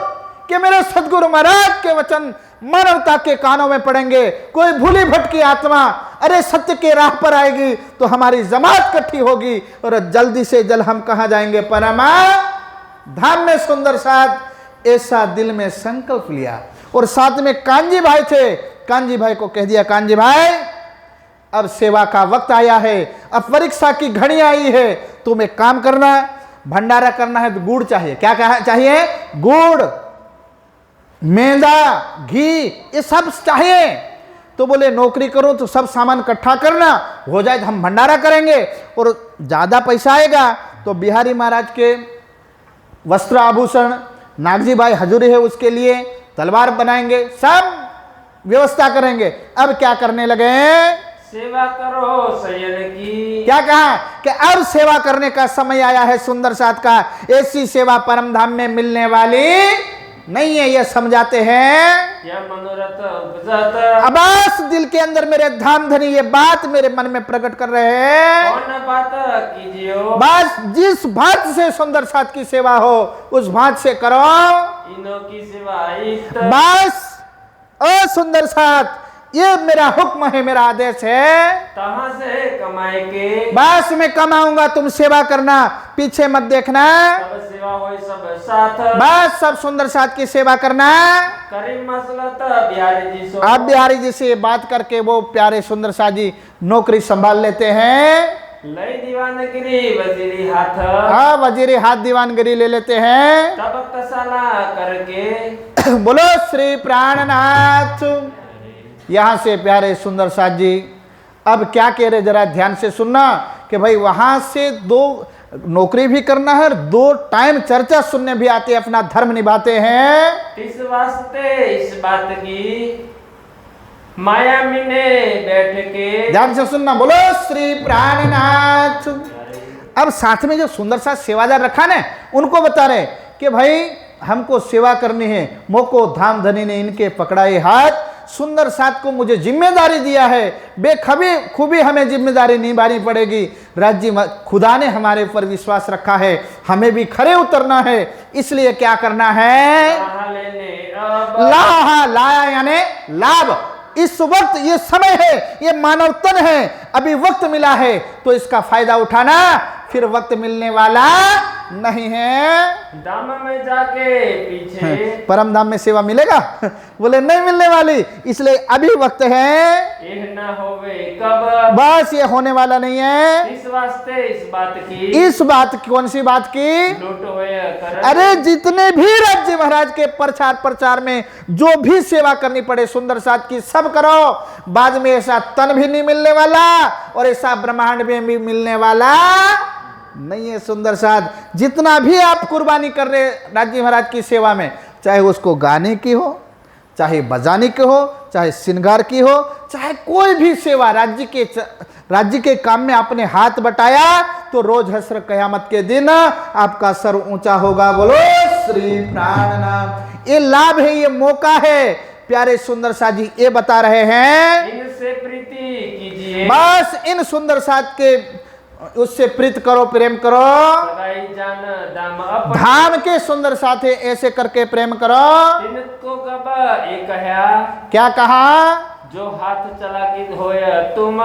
कि मेरे सदगुरु महाराज के वचन मानवता के कानों में पड़ेंगे। कोई भूली भटकी आत्मा अरे सत्य के राह पर आएगी तो हमारी जमात इकट्ठी होगी और जल्दी से जल्द हम कहां जाएंगे? परमा धाम में। सुंदर साथ ऐसा दिल में संकल्प लिया। और साथ में कांजी भाई थे, कांजी भाई को कह दिया कांजी भाई अब सेवा का वक्त आया है, अब परीक्षा की घड़ी आई है, तुम एक काम करना, भंडारा करना है तो गुड़ चाहिए। क्या चाहिए? गुड़। मैदा, घी, ये सब चाहिए। तो बोले नौकरी करो तो सब सामान इकट्ठा करना, हो जाए तो हम भंडारा करेंगे और ज़्यादा पैसा आएगा तो बिहारी महाराज के वस्त्र आभूषण, नागजी भाई हजूरी है उसके लिए तलवार बनाएंगे, सब व्यवस्था करेंगे। अब क्या करने लगे? सेवा करो शयन की। क्या कहा कि अब सेवा करने का समय आया है सुंदर साथ का। ऐसी सेवा परम धाम में मिलने वाली नहीं है, ये समझाते हैं। यह मनोरथ उपजत। अब बस दिल के अंदर मेरे धाम धनी ये बात मेरे मन में प्रकट कर रहे हैं। कौन बात कीजियो? बस जिस बात से सुंदर साथ की सेवा हो उस बात से करो। इनो की सेवा हित। बस ओ सुंदर साथ, ये मेरा हुक्म है, मेरा आदेश है। तहाँ से कमाए के। बस मैं कमाऊंगा, तुम सेवा करना, पीछे मत देखना। सब सेवा होई सब साथ। बस सब सुंदर साथ की सेवा करना। करीम मसलत बिहारी जी सो। आप बिहारी जी से बात करके वो प्यारे सुंदर साथ जी नौकरी संभाल लेते हैं। लई दीवानगिरी वजीरी हाथ। हाँ, वजीरी हाथ दीवानगिरी ले लेते हैं। तब कसाला करके। बोलो श्री प्राणनाथ। यहां से प्यारे सुंदर साथ जी अब क्या कह रहे, जरा ध्यान से सुनना कि भाई वहां से दो नौकरी भी करना है, 2 टाइम चर्चा सुनने भी आते, अपना धर्म निभाते हैं। इस वास्ते इस बात की माया मिने बैठ के। ध्यान से सुनना, बोलो श्री प्राणनाथ। अब साथ में जो सुंदर साथ सेवादार रखा ना, उनको बता रहे कि भाई हमको सेवा करनी है। मोको धाम धनी ने इनके पकड़ाए हाथ, सुंदर साथ को मुझे जिम्मेदारी दिया है, बेखबी खूबी हमें जिम्मेदारी निभानी पड़ेगी। राज्य खुदा ने हमारे ऊपर विश्वास रखा है, हमें भी खरे उतरना है। इसलिए क्या करना है? लाहा लाया यानी लाभ। इस वक्त ये समय है, ये मानव तन है, अभी वक्त मिला है तो इसका फायदा उठाना, फिर वक्त मिलने वाला नहीं है। धाम में जाके पीछे। परम धाम में सेवा मिलेगा? बोले नहीं मिलने वाली, इसलिए अभी वक्त है। यह न होवे कब। बस ये होने वाला नहीं है। इस वास्ते इस बात की। इस बात की, कौन सी बात की? लूट होए कर। अरे जितने भी राज्य महाराज के प्रचार में जो भी सेवा करनी पड़े सुंदर साथ की, सब करो। बाद में ऐसा तन भी नहीं मिलने वाला और ऐसा ब्रह्मांड में भी मिलने वाला नहीं है। सुंदर साथ जितना भी आप कुर्बानी कर रहे राज्य महाराज की सेवा में, चाहे उसको गाने की हो, चाहे बजाने की हो, चाहे श्रृंगार की हो, चाहे कोई भी सेवा राज्य के काम में आपने हाथ बटाया तो रोज हश्र कयामत के दिन आपका सर ऊंचा होगा। बोलो श्री प्राणनाथ। ये लाभ है, ये मौका है। प्यारे सुंदर साथ जी ये बता रहे हैं, इनसे प्रीति कीजिए। बस इन सुंदर साथ के उससे प्रीत करो, प्रेम करो। सगाई जान दाम अपन। धाम के सुंदर साथे ऐसे करके प्रेम करो। इनको कब एक है। क्या कहा? जो हाथ चला की होय तुम।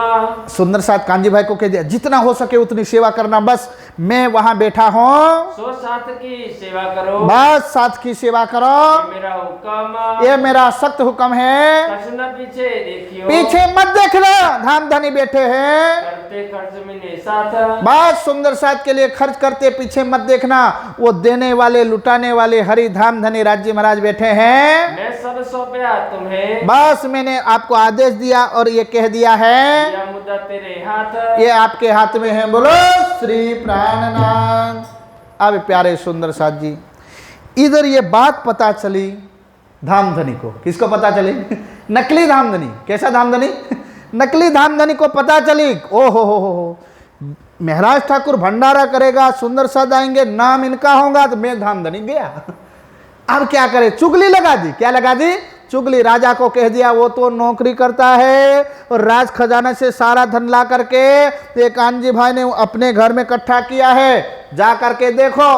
सुंदर साथ कांजी भाई को कह दिया जितना हो सके उतनी सेवा करना, बस मैं वहां बैठा हूं। सो साथ की सेवा करो। बस साथ की सेवा करो, ये मेरा हुक्म। ये मेरा सख्त हुक्म है। कसना पीछे देखियो। पीछे मत देखना, धाम धनी बैठे हैं। करते खर्च में साथ। बस सुंदर साथ के लिए खर्च करते, पीछे मत देखना। वो देने वाले लुटाने वाले हरि धाम धनी राज्य महाराज बैठे हैं। मैं सब सौंपया तुम्हें। बस मैंने आपको आदेश दिया और ये कह दिया है, यह मुद्दा तेरे हाथ। ये आपके हाथ में है। बोलो श्री प्राणनाथ। अब प्यारे सुंदर साथ जी इधर ये बात पता चली धामधनी को। किसको पता चली? नकली धामधनी। कैसा धामधनी? नकली धामधनी को पता चली। ओ हो महाराज ठाकुर भंडारा करेगा, सुंदर साथ आएंगे, नाम इनका होगा, तो मैं धामधनी गया। अब क्या करे? चुगली लगा दी। क्या लगा दी? चुगली। राजा को कह दिया वो तो नौकरी करता है और राज खजाना से सारा धन ला करके एक कांजी भाई ने अपने घर में इकट्ठा किया है, जा करके देखो।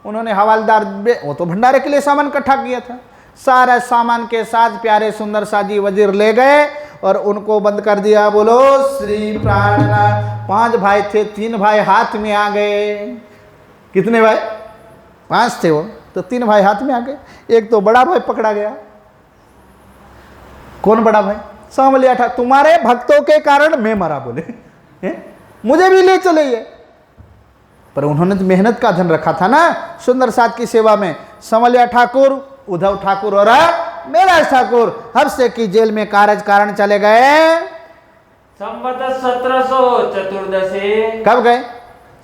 उन्होंने हवालदार, वो तो भंडारे के लिए सामान इकट्ठा किया था, सारा सामान के साथ प्यारे सुंदर साथ जी वजीर ले गए और उनको बंद कर दिया। बोलो श्री प्राणनाथ। 5 भाई थे, 3 भाई हाथ में आ गए। कितने भाई? 5 थे वो, तो 3 भाई हाथ में आ गए। एक तो बड़ा भाई पकड़ा गया। कौन बड़ा भाई? सांवलिया था। तुम्हारे भक्तों के कारण मैं मरा। बोले मुझे भी ले चले ये। पर उन्होंने तो मेहनत का धन रखा था ना सुंदर साथ की सेवा में। सांवलिया ठाकुर उद्धव ठाकुर और मेहराज ठाकुर हफ्से की जेल में कारण चले गए। संवत 1714 कब गए?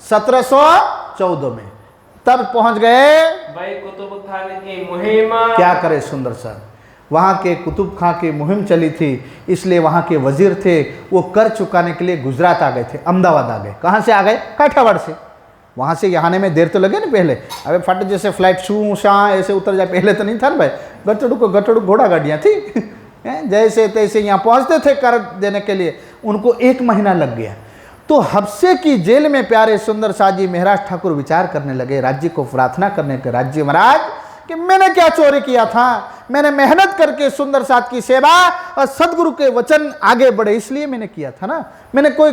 1714 में, तब पहुंच गए भाई कुतुब खान की मुहिम। क्या करे सुंदर सर, वहाँ के कुतुब खां की मुहिम चली थी, इसलिए वहाँ के वजीर थे, वो कर चुकाने के लिए गुजरात आ गए थे, अहमदाबाद आ गए। कहाँ से आ गए? काठियावाड़ से। वहाँ से यहाँ आने में देर तो लगे ना पहले। अबे फट जैसे फ्लाइट शू शाँ ऐसे उतर जाए, पहले तो नहीं था ना भाई, गटड़ू घोड़ा गाड़ियाँ थी जैसे तैसे यहाँ पहुँचते थे कर देने के लिए। उनको 1 महीना लग गया। तो हफ्से की जेल में प्यारे सुंदर शाह जी महाराज ठाकुर विचार करने लगे, राज्य को प्रार्थना करने के, राज्य महाराज कि मैंने क्या चोरी किया था, मैंने मेहनत करके सुंदर साथ की सेवा और सदगुरु के वचन आगे बढ़े इसलिए मैंने किया था ना, मैंने कोई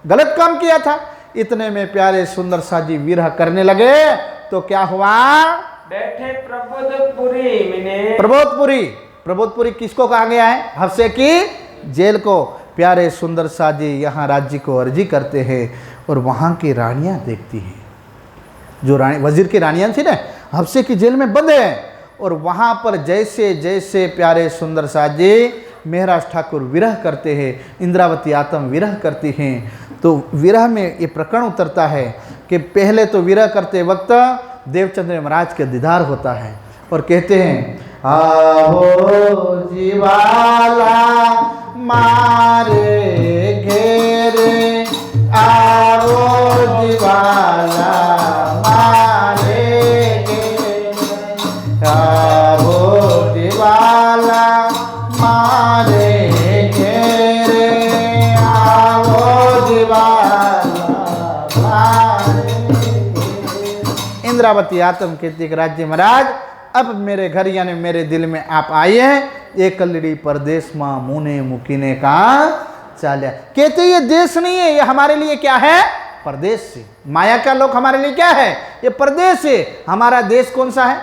गलत काम किया था। इतने में प्यारे सुंदर साथ जी विरह करने लगे तो क्या हुआ? बैठे प्रबोधपुरी में। प्रबोधपुरी किसको कहा गया है? हफ्से की जेल को। प्यारे सुंदर साथ जी यहाँ राज्य को अर्जी करते हैं और वहाँ की रानियाँ देखती हैं, जो रानी वजीर की रानियाँ थी ना, हफ्से की जेल में बंद है। और वहाँ पर जैसे जैसे प्यारे सुंदर साथ जी महाराज ठाकुर विरह करते हैं, इंद्रावती आत्म विरह करती हैं, तो विरह में ये प्रकरण उतरता है कि पहले तो विरह करते वक्त देवचंद्र महाराज के दीदार होता है और कहते हैं, आहो जीवाला मारे घेरे, आवो जीवाला मारे घेरे, आवो जीवाला मारे घेरे, आवो जीवाला मारे घेरे। इंद्रावती आत्म कहती कि राज्य महाराज अब मेरे घर यानी मेरे दिल में आप आए हैं, एक कलड़ी परदेश माँ मुने मुकीने का चाल्या। कहते ये देश नहीं है, ये हमारे लिए क्या है? परदेश से। माया का लोक हमारे लिए क्या है? ये परदेश है। हमारा देश कौन सा है?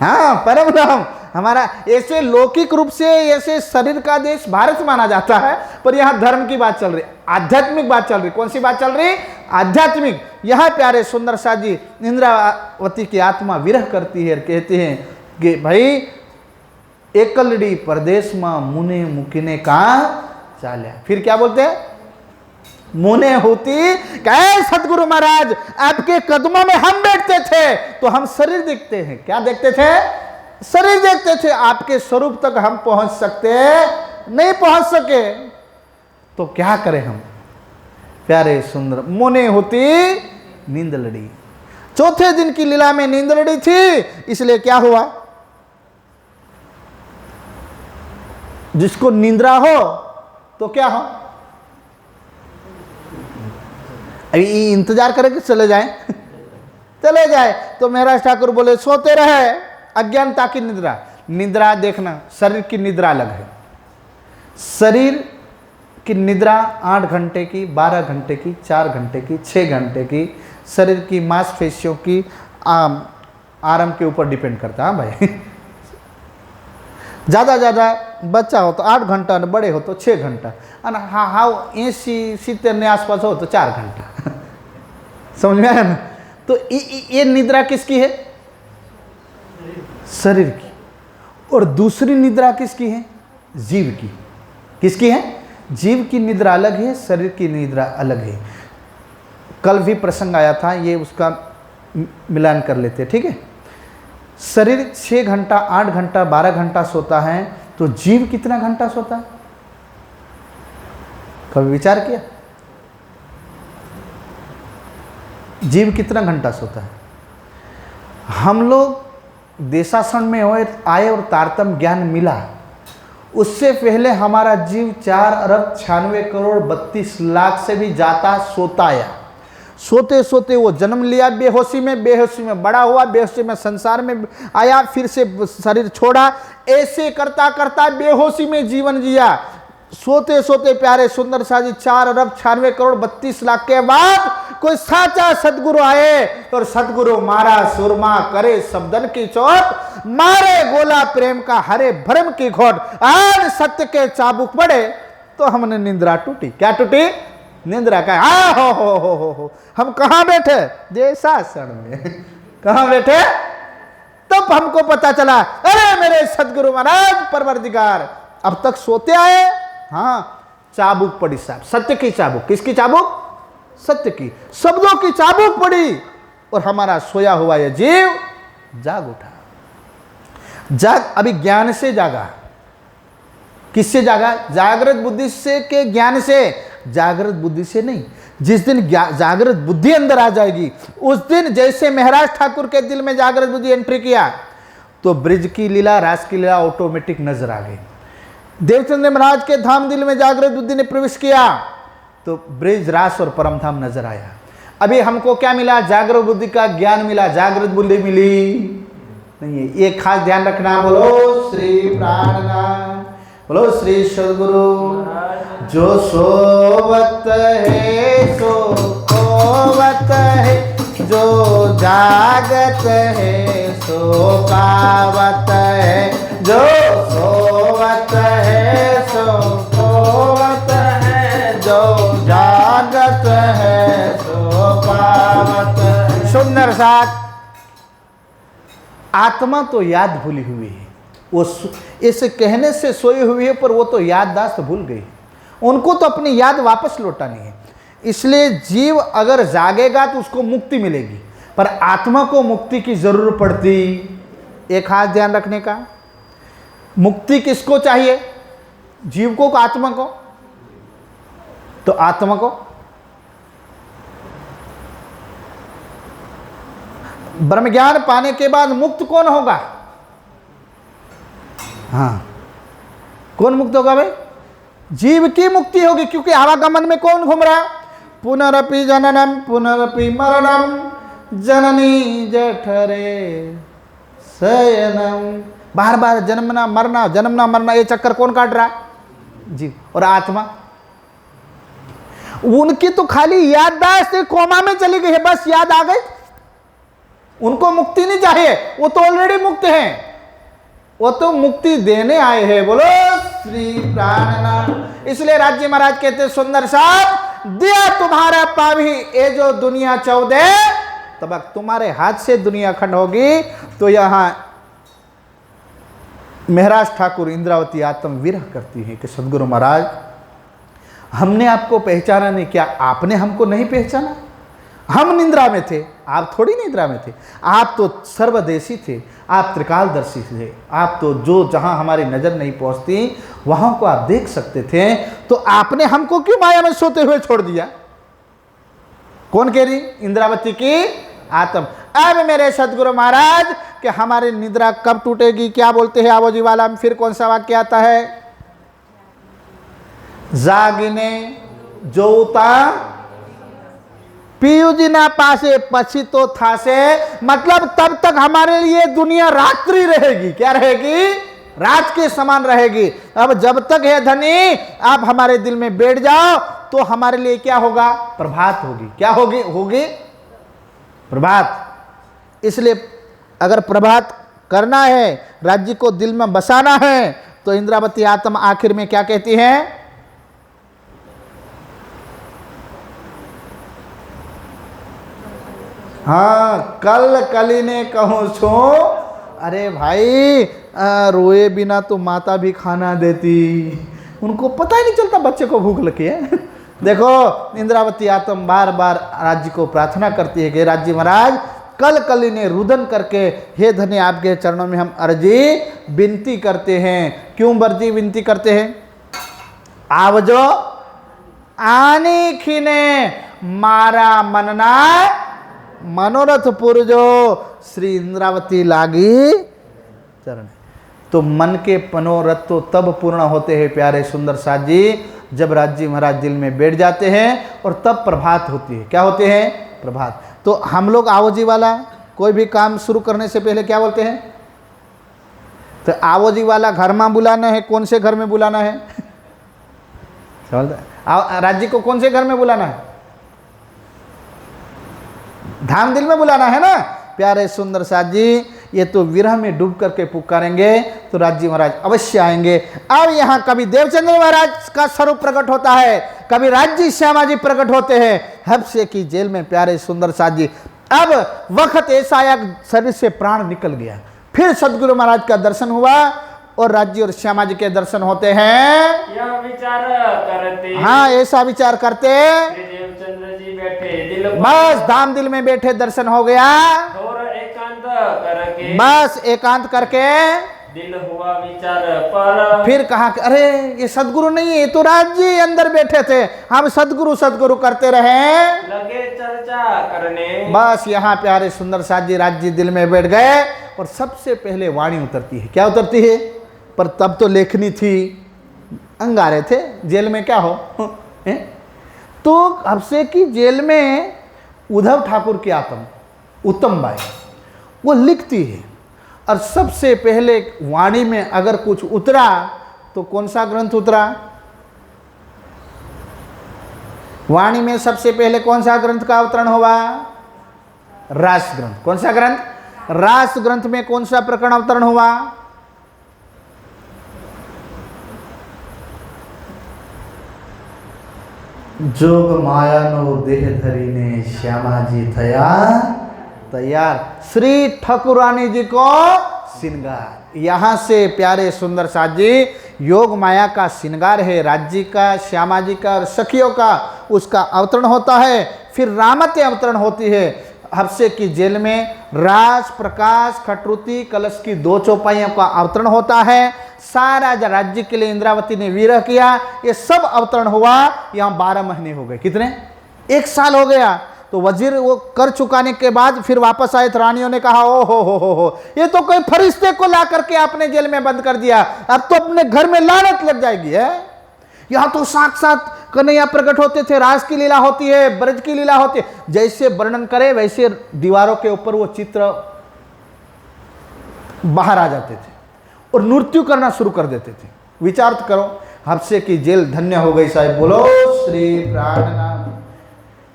हाँ, परम धाम। हमारा ऐसे लौकिक रूप से ऐसे शरीर का देश भारत माना जाता है, पर यहाँ धर्म की बात चल रही, आध्यात्मिक बात चल रही। कौन सी बात चल रही? आध्यात्मिक। यहाँ प्यारे सुंदर शाह जी इंद्रावती की आत्मा विरह करती है और कहते हैं कि भाई एकलड़ी परदेश माँ मुने मुकिने का चाल्या। फिर क्या बोलते हैं? मुने होती कहे सतगुरु महाराज आपके कदमों में हम बैठते थे तो हम शरीर देखते हैं। क्या देखते थे? शरीर देखते थे। आपके स्वरूप तक हम पहुंच सकते नहीं पहुंच सके, तो क्या करें हम? प्यारे सुंदर मुने होती नींद लड़ी। चौथे दिन की लीला में नींद लड़ी थी, इसलिए क्या हुआ? जिसको निंद्रा हो तो क्या हो? अभी इंतजार करें कि चले जाएं चले जाए तो महाराज ठाकुर बोले सोते रहे, अज्ञानता की निद्रा। निद्रा देखना, शरीर की निद्रा अलग है। शरीर की निद्रा 8 घंटे की, 12 घंटे की, 4 घंटे की, 6 घंटे की, शरीर की मांसपेशियों की आराम के ऊपर डिपेंड करता है भाई। ज़्यादा बच्चा हो तो 8 घंटा, बड़े हो तो 6 घंटा, और हाँ 80-70 ने आसपास हो तो 4 घंटा। समझ में आया ना? तो ये निद्रा किसकी है? शरीर की। और दूसरी निद्रा किसकी है? जीव की। किसकी है? जीव की निद्रा अलग है, शरीर की निद्रा अलग है। कल भी प्रसंग आया था, ये उसका मिलान कर लेते, ठीक है। शरीर 6 घंटा, 8 घंटा, 12 घंटा सोता है, तो जीव कितना घंटा सोता है? कभी विचार किया? जीव कितना घंटा सोता है? हम लोग देशासन में आए और तारतम्य ज्ञान मिला, उससे पहले हमारा जीव 4,96,32,00,000 से भी ज़्यादा सोता आया। सोते सोते वो जन्म लिया बेहोशी में, बेहोशी में बड़ा हुआ, बेहोशी में संसार में आया, फिर से शरीर छोड़ा, ऐसे करता करता बेहोशी में जीवन जिया। सोते सोते प्यारे सुंदर शाह जी 4,96,32,00,000 के बाद कोई साचा सदगुरु आए और सदगुरु मारा सुरमा करे शब्दन की चोट, मारे गोला प्रेम का हरे भरम की घोट, आज सत्य के चाबुक पड़े तो हमने निंद्रा टूटी। क्या टूटी? निंद्रा का। हो हम कहाँ बैठे? देशासन में। कहाँ बैठे? तब हमको पता चला, अरे मेरे सदगुरु महाराज परवरदिगार अब तक सोते आए। हाँ, चाबुक पड़ी साहब, सत्य की चाबुक। किसकी चाबुक? सत्य की, शब्दों की चाबुक पड़ी और हमारा सोया हुआ यह जीव जाग उठा। जाग, अभी ज्ञान से जागा। किससे जागा? जागृत बुद्धि से के ज्ञान से, जागृत बुद्धि से नहीं। जिस दिन जागृत बुद्धि अंदर आ जाएगी, उस दिन जैसे महाराज ठाकुर के दिल में जागृत बुद्धि एंट्री किया तो ब्रिज की लीला, रास की लीला ऑटोमेटिक नजर आ गई। देवचंद्र महाराज के धाम दिल में जागृत बुद्धि ने प्रवेश किया तो ब्रिज, रास और परम धाम नजर आया। अभी हमको क्या मिला? जागृत बुद्धि का ज्ञान मिला, जागृत बुद्धि मिली नहीं है। ये खास ध्यान रखना। बोलो श्री प्राणनाथ, बोलो श्री सद्गुरु। जो सोवत है सो खोवत है, जो जागत है सो पावत है। जो सोवत है सो खोवत है, जो जागत है सो पावत है। सुंदर साथ, आत्मा तो याद भूली हुई है, वो इस कहने से सोई हुई है, पर वो तो याददाश्त भूल गई। उनको तो अपनी याद वापस लौटानी है। इसलिए जीव अगर जागेगा तो उसको मुक्ति मिलेगी, पर आत्मा को मुक्ति की जरूरत पड़ती। एक खास ध्यान रखने का, मुक्ति किसको चाहिए? जीव को, आत्मा को? तो आत्मा को ब्रह्म ज्ञान पाने के बाद मुक्त कौन होगा? हाँ, कौन मुक्त होगा भाई? जीव की मुक्ति होगी, क्योंकि आवागमन में कौन घूम रहा? पुनरपि जननम पुनरपि मरणम, जननी जठरे शयनम। बार बार जन्मना मरना, जन्मना मरना, ये चक्कर कौन काट रहा? जीव। और आत्मा, उनकी तो खाली याददाश्त कोमा में चली गई है, बस याद आ गई, उनको मुक्ति नहीं चाहिए, वो तो ऑलरेडी मुक्त हैं, वो तो मुक्ति देने आए हैं। बोलो श्री प्राणनाथ। इसलिए राज्य महाराज कहते सुंदर साहब, दिया तुम्हारा पावी ये जो दुनिया 14, तब तुम्हारे हाथ से दुनिया खंड होगी। तो यहां महाराज ठाकुर इंद्रावती आत्म विरह करती है कि सदगुरु महाराज, हमने आपको पहचाना नहीं, क्या आपने हमको नहीं पहचाना? हम निद्रा में थे, आप थोड़ी निद्रा में थे। आप तो सर्वदेशी थे, आप त्रिकालदर्शी थे। आप तो जो जहां हमारी नजर नहीं पहुंचती वहां को आप देख सकते थे। तो आपने हमको क्यों माया में सोते हुए छोड़ दिया? कौन कह रही? इंद्रावती की आत्म। अब मेरे सदगुरु महाराज कि हमारी निद्रा कब टूटेगी? क्या बोलते हैं आवोजी वाला में? फिर कौन सा वाक्य आता है? जागिने जोता पीयूजी ना पासे पछी तो था से, मतलब तब तक हमारे लिए दुनिया रात्रि रहेगी। क्या रहेगी? रात के समान रहेगी। अब जब तक है धनी आप हमारे दिल में बैठ जाओ तो हमारे लिए क्या होगा? प्रभात होगी। क्या होगी? होगी प्रभात। इसलिए अगर प्रभात करना है, राज्य को दिल में बसाना है, तो इंद्रावती आत्मा आखिर में क्या कहती है? हाँ, कल कली ने कहूँ छो, अरे भाई रोए बिना तो माता भी खाना देती। उनको पता ही नहीं चलता बच्चे को भूख लगी है। देखो इंद्रावती आत्मा बार बार राज्य को प्रार्थना करती है कि राज्य महाराज, कल कली ने रुदन करके, हे धन्य आपके चरणों में हम अर्जी विनती करते हैं। क्यों अर्जी विनती करते हैं? आवजो आने खिने मारा मनना मनोरथ पुरजो, श्री इंद्रावती लागी चरण। तो मन के मनोरथ तो तब पूर्ण होते हैं प्यारे सुंदर साथ जी, जब राज्य महाराज दिल में बैठ जाते हैं और तब प्रभात होती है। क्या होते हैं? प्रभात। तो हम लोग आवोजी वाला कोई भी काम शुरू करने से पहले क्या बोलते हैं? तो आवोजी वाला घर में बुलाना है, कौन से घर में बुलाना है? राज्य को कौन से घर में बुलाना है? धाम दिल में बुलाना है ना। प्यारे सुंदर साथ जी, ये तो विरह में डूब करके पुकारेंगे तो राज्य महाराज अवश्य आएंगे। अब यहाँ कभी देवचंद्र महाराज का स्वरूप प्रकट होता है, कभी राज्य श्यामा जी प्रकट होते हैं हबसे की जेल में। प्यारे सुंदर साथ जी, अब वक्त ऐसा आया शरीर से प्राण निकल गया, फिर सदगुरु महाराज का दर्शन हुआ और राज्य और श्यामा जी के दर्शन होते हैं। यह विचार करते, हाँ ऐसा विचार करते, देवचंद्र जी बैठे दिल बस धाम दिल में बैठे दर्शन हो गया। और एकांत करके, बस एकांत करके दिल हुआ विचार पर। फिर कहा कि अरे ये सदगुरु नहीं है, ये तो राज जी अंदर बैठे थे, हम सदगुरु सदगुरु करते रहे। लगे चर्चा करने, बस यहाँ प्यारे सुंदर साथ जी राज जी दिल में बैठ गए और सबसे पहले वाणी उतरती है। क्या उतरती है? पर तब तो लेखनी थी, अंगारे थे, जेल में क्या हो हैं? तो अब से कि जेल में उद्धव ठाकुर की आत्मा उत्तम बाई वो लिखती है और सबसे पहले वाणी में अगर कुछ उतरा तो कौन सा ग्रंथ उतरा? वाणी में सबसे पहले कौन सा ग्रंथ का अवतरण हुआ? रास ग्रंथ। कौन सा ग्रंथ? रास ग्रंथ में कौन सा प्रकरण अवतरण हुआ? जोग माया नो देह धरी ने श्यामा जी थया तैयार। श्री ठाकुरानी जी को श्रृंगार। यहाँ से प्यारे सुंदर साथ जी योग माया का श्रृंगार है, राज्य का, श्यामा जी का और सखियों का, उसका अवतरण होता है। फिर रामते अवतरण होती है। हफ्से की जेल में राज, प्रकाश, खटरुति, कलश की 2 चौपाइयों का अवतरण होता है। सारा राज्य के लिए इंद्रावती ने विरह किया, ये सब अवतरण हुआ। यहाँ 12 महीने हो गए। कितने? 1 साल हो गया। तो वजीर वो कर चुकाने के बाद फिर वापस आए तो रानियों ने कहा ओ हो ये तो कोई फरिश्ते को ला करके आपने जेल में बंद कर दिया, अब तो अपने घर में लानत लग जाएगी है। यहाँ तो साक्षात कन्हैया प्रकट होते थे, रास की लीला होती है, ब्रज की लीला होती है, जैसे वर्णन करे वैसे दीवारों के ऊपर वो चित्र बाहर आ जाते थे और नृत्य करना शुरू कर देते थे। विचार तो करो, हफ्से की जेल धन्य हो गई साहिब। बोलो श्री प्राणनाम।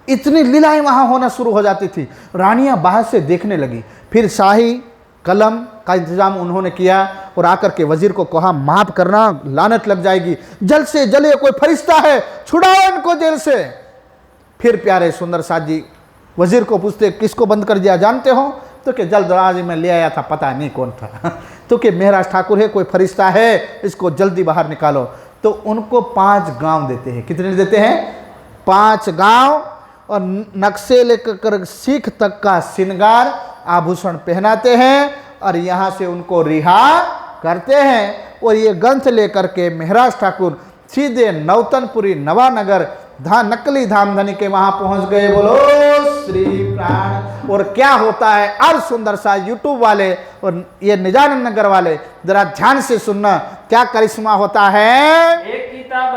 इतनी लीलाएं वहां होना शुरू हो जाती थी। रानियां बाहर से देखने लगी। फिर शाही कलम का इंतजाम उन्होंने किया और आकर के वजीर को कहा माफ करना, लानत लग जाएगी, जल्द से जल्द कोई फरिश्ता है, छुड़ाओ इनको जेल से। फिर प्यारे सुंदर साथ जी वजीर को पूछते किसको बंद कर दिया जानते हो? तो कि जल्दबाजी में ले आया था, पता नहीं कौन था। तो कि मेहराज ठाकुर है, कोई फरिश्ता है, इसको जल्दी बाहर निकालो। तो उनको 5 गांव देते हैं। कितने देते हैं? 5 गांव और नक्शे लेकर सीख तक का श्रृंगार आभूषण पहनाते हैं और यहाँ से उनको रिहा करते हैं। और ये ग्रंथ लेकर के मेहराज ठाकुर सीधे नौतनपुरी नवानगर नकली धामधनी के वहां पहुंच गए। बोलो श्री प्राण। और क्या होता है और सुंदर सा यूट्यूब वाले और ये निजानंद नगर वाले जरा ध्यान से सुनना क्या करिश्मा होता है। एक किताब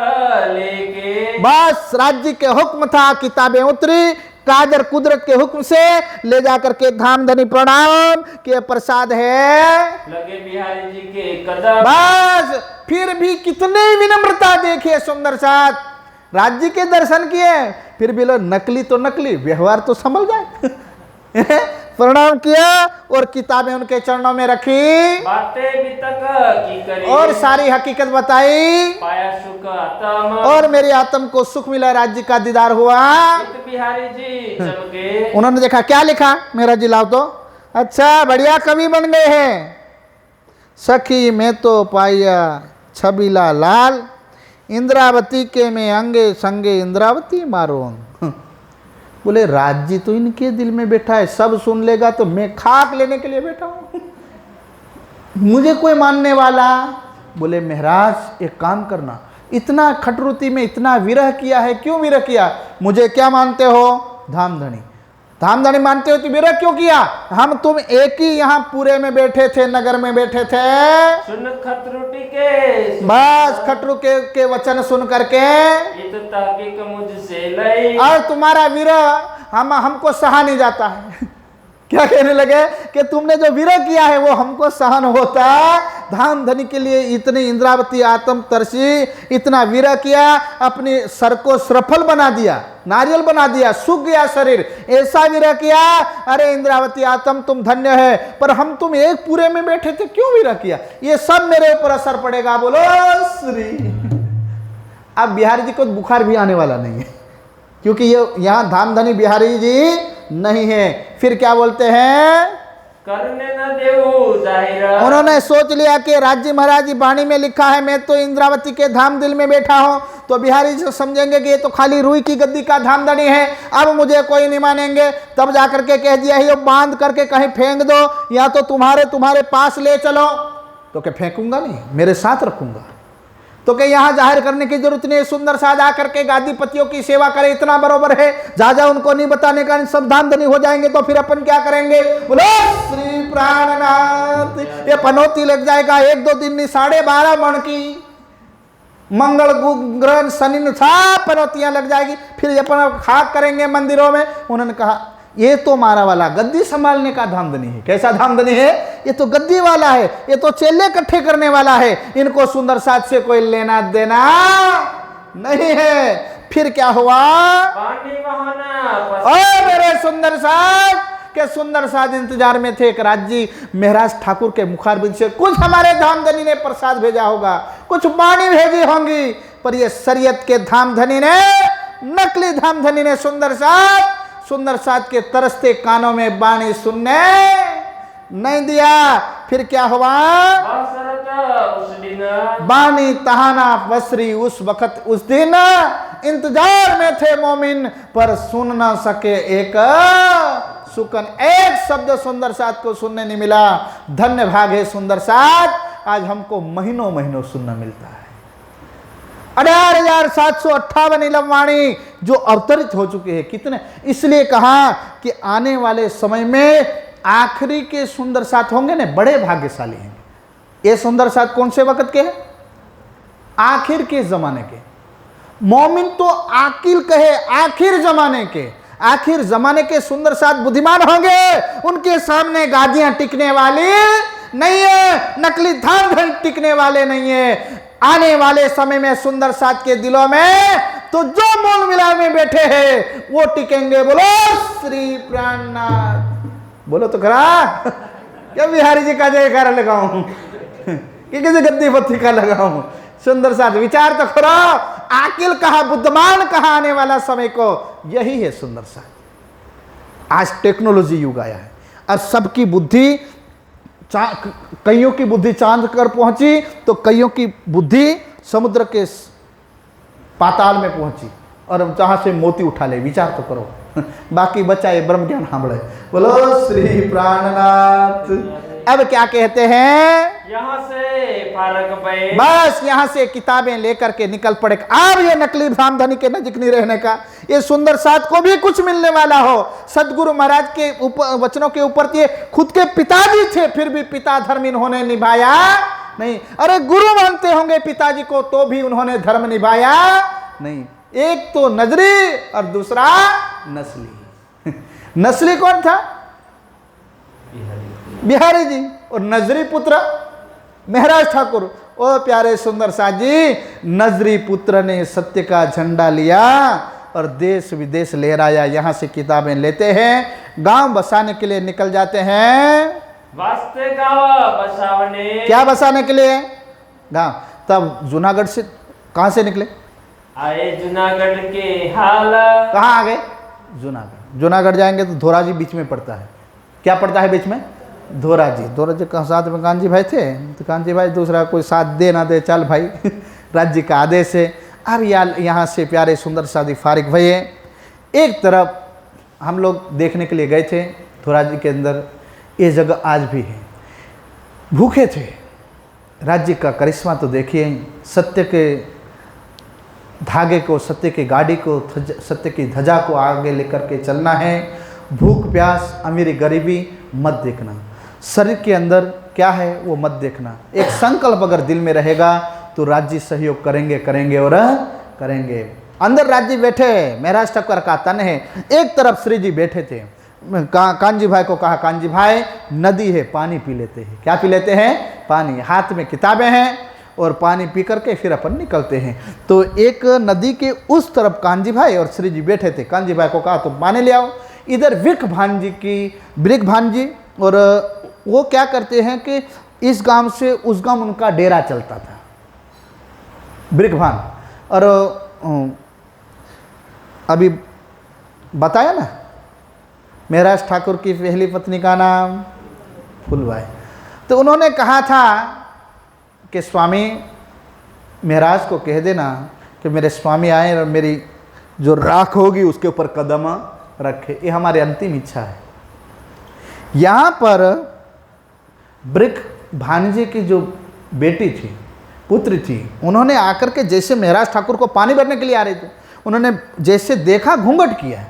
लेके, बस राज्य के हुक्म था, किताबें उतरी, कादर कुदरत के हुक्म से ले जाकर के धामधनी प्रणाम के प्रसाद है, लगे बिहारी जी के कदम। बस फिर भी कितने विनम्रता देखिए सुंदर साथ, राज्य के दर्शन किए, फिर भी लोग नकली तो नकली, व्यवहार तो संभल जाए। प्रणाम किया और किताबें उनके चरणों में रखी, बातें भी तक की करी और सारी हकीकत बताई, पाया सुख आत्म, और मेरी आत्म को सुख मिला, राज्य का दीदार हुआ। चित्त बिहारी जी चमके। उन्होंने देखा क्या लिखा, मेरा जी लाओ तो, अच्छा बढ़िया कवि बन गए हैं। सखी मैं तो पाया छबीला लाल, इंद्रावती के में अंगे संगे इंद्रावती मारो अंग। बोले राज्य तो इनके दिल में बैठा है, सब सुन लेगा तो मैं खाक लेने के लिए बैठा हूं, मुझे कोई मानने वाला। बोले महाराज एक काम करना, इतना खटरुति में इतना विरह किया है, क्यों विरह किया? मुझे क्या मानते हो? धामधनी। धामधनी मानते हो तो विरह क्यों किया? हम तुम एक ही यहाँ पूरे में बैठे थे, नगर में बैठे थे, सुन खतरुटी के, बस खटरू के वचन सुन करके इत ताकीक मुझसे लई, और तुम्हारा विरह हमको सहा नहीं जाता है। क्या कहने लगे कि तुमने जो विरह किया है वो हमको सहन होता। धामधनी के लिए इतनी इंद्रावती आत्म तरसी, इतना विरह किया, अपनी सर को सफल बना दिया, नारियल बना दिया, सूख गया शरीर, ऐसा विरह किया। अरे इंद्रावती आत्म तुम धन्य है, पर हम तुम एक पूरे में बैठे थे, क्यों विरह किया? ये सब मेरे ऊपर असर पड़ेगा। बोलो श्री। अब बिहारी जी को बुखार भी आने वाला नहीं है, क्योंकि ये यहाँ धामधनी बिहारी जी नहीं है। फिर क्या बोलते हैं? करने न देऊ जाहिर। उन्होंने सोच लिया कि राज्य महाराज जी वाणी में लिखा है, मैं तो इंद्रावती के धाम दिल में बैठा हूं, तो बिहारी जी समझेंगे कि ये तो खाली रुई की गद्दी का धामधनी है, अब मुझे कोई नहीं मानेंगे। तब जाकर के कह दिया ये बांध करके कहीं फेंक दो, या तो तुम्हारे पास ले चलो। तो क्या फेंकूंगा नहीं, मेरे साथ रखूंगा। तो क्या यहाँ जाहिर करने की जरूरत नहीं, सुंदर साज आकर के गादीपतियों की सेवा करे, इतना बरोबर है। जा उनको नहीं बताने का, सब धामधनी हो जाएंगे तो फिर अपन क्या करेंगे। बोलो श्री प्राणनाथ। ये पनौती लग जाएगा 1-2 दिन नहीं, 12.5 मन की मंगल ग्रह शनि सब पनौतियां लग जाएगी, फिर अपन खाक करेंगे मंदिरों में। उन्होंने कहा ये तो मारा वाला गद्दी संभालने का धामधनी है। कैसा धामधनी है? ये तो गद्दी वाला है, ये तो चेले इकट्ठे करने वाला है, इनको सुंदर साज से कोई लेना देना नहीं है। फिर क्या हुआ? पानी बहाना ओ मेरे सुंदर साज के सुंदर साज इंतजार में थे। एक राज्य महाराज ठाकुर के मुखारबिंद से कुछ हमारे धामधनी ने प्रसाद भेजा होगा, कुछ वाणी भेजी होंगी, पर ये शरीयत के धामधनी ने, नकली धामधनी ने सुंदर साज के तरसते कानों में वाणी सुनने नहीं दिया। फिर क्या हुआ? उस दिन बानी तहाना बसरी उस वक्त, उस दिन इंतजार में थे मोमिन, पर सुन ना सके एक सुकन, एक शब्द सुंदर साज को सुनने नहीं मिला। धन्य भाग है सुंदर साज, आज हमको महीनों महीनों सुनना मिलता है। 18,758 इलम वाणी जो अवतरित हो चुके हैं। कितने, इसलिए कहा कि आने वाले समय में आखिरी के सुंदर साथ होंगे ना, बड़े भाग्यशाली हैं। ये सुंदर साथ कौन से वक्त के हैं? आखिर के जमाने के। मोमिन तो आकिल कहे आखिर जमाने के, आखिर जमाने के सुंदर साथ बुद्धिमान होंगे। उनके सामने गादियां टिकने वाली नहीं है, नकली धाम टिकने वाले नहीं है। आने वाले समय में सुंदर साथ के दिलों में तो जो मूल मिला में बैठे हैं वो टिकेंगे। बोलो श्री प्राणनाथ, बोलो तो करा। क्या बिहारी जी का जयकारा लगाऊं कि किसी गद्दी पत्ती का लगाऊं? सुंदर साथ विचार तो करो, आकिल कहा, बुद्धिमान कहा आने वाला समय को, यही है सुंदर साथ। आज टेक्नोलॉजी युग आया है, अब सबकी बुद्धि, कईयों की बुद्धि चांद कर पहुंची तो कईयों की बुद्धि समुद्र के पाताल में पहुंची, और अब जहां से मोती उठा ले। विचार तो करो, बाकी बच्चा ये ब्रह्म ज्ञान हामड़े। बोलो श्री प्राणनाथ। अब क्या कहते हैं? यहाँ से फारक पे, बस यहाँ से किताबें लेकर के निकल पड़े। अब ये नकली धामधनी के नजीक नहीं रहने का। ये सुंदर साथ को भी कुछ मिलने वाला हो। सदगुरु महाराज के वचनों के ऊपर ये खुद के पिताजी थे, फिर भी पिता धर्म इन्होंने निभाया नहीं। अरे गुरु मानते होंगे पिताजी को, तो भी उन्होंने धर्म निभाया नहीं। एक तो नजरी और दूसरा नस्ली। नस्ली कौन था? बिहारी जी। और नजरी पुत्र महाराज ठाकुर। ओ प्यारे सुंदर साज जी, नजरी पुत्र ने सत्य का झंडा लिया और देश विदेश लहराया। यहाँ से किताबें लेते हैं, गांव बसाने के लिए निकल जाते हैं। वास्ते गाँव बसावने, क्या बसाने के लिए? गांव। तब जूनागढ़ से कहाँ से निकले? आए जूनागढ़ के हाल। कहाँ आ गए? जूनागढ़। जूनागढ़ जाएंगे तो धोराजी बीच में पड़ता है। क्या पड़ता है बीच में? धोराजी। धोराजी का साथ में कांजी भाई थे, तो कांजी भाई दूसरा कोई साथ दे ना दे, चल भाई राज्य का आदेश है। अब यहाँ से प्यारे सुंदर सादी फारिग भैया एक तरफ हम लोग देखने के लिए गए थे धोराजी के अंदर। ये जगह आज भी है। भूखे थे, राज्य का करिश्मा तो देखिए, सत्य के धागे को, सत्य की गाड़ी को, सत्य की ध्वजा को आगे लेकर के चलना है। भूख प्यास अमीरी गरीबी मत देखना, शरीर के अंदर क्या है वो मत देखना। एक संकल्प अगर दिल में रहेगा तो राज्य सहयोग करेंगे और करेंगे। अंदर राज्य बैठे, महाराज ठाकुर का तन है, एक तरफ श्री जी बैठे थे। कांजी भाई को कहा, कांजी भाई नदी है, पानी पी लेते हैं। क्या पी लेते हैं? पानी। हाथ में किताबें हैं और पानी पी करके फिर अपन निकलते हैं। तो एक नदी के उस तरफ कांजी भाई और श्री जी बैठे थे। कांजी भाई को कहा तो पानी ले आओ। इधर विक भांजी की, ब्रिक भांजी, और वो क्या करते हैं कि इस गांव से उस गांव उनका डेरा चलता था, ब्रिक भान। और अभी बताया ना महाराज ठाकुर की पहली पत्नी का नाम फूलबाई। तो उन्होंने कहा था कि स्वामी महाराज को कह देना कि मेरे स्वामी आए और मेरी जो राख होगी उसके ऊपर कदम रखे, ये हमारी अंतिम इच्छा है। यहाँ पर ब्रिक भानजी की जो बेटी थी, पुत्री थी, उन्होंने आकर के जैसे महाराज ठाकुर को पानी भरने के लिए आ रहे थे, उन्होंने जैसे देखा घूंघट किया।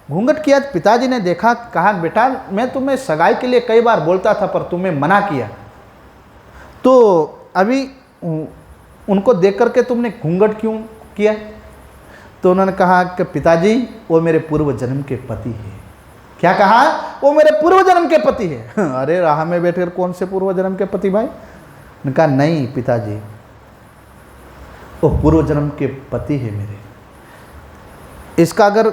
घूंघट किया तो पिताजी ने देखा, कहा बेटा मैं तुम्हें सगाई के लिए कई बार बोलता था पर तुम्हें मना किया, तो अभी उनको देख करके तुमने घूंघट क्यों किया? तो उन्होंने कहा कि पिताजी वो मेरे पूर्व जन्म के पति है। क्या कहा? वो मेरे पूर्व जन्म के पति है। अरे राह में बैठकर कौन से पूर्व जन्म के पति भाई? उन्होंने कहा नहीं पिताजी, वो पूर्व जन्म के पति है मेरे। इसका अगर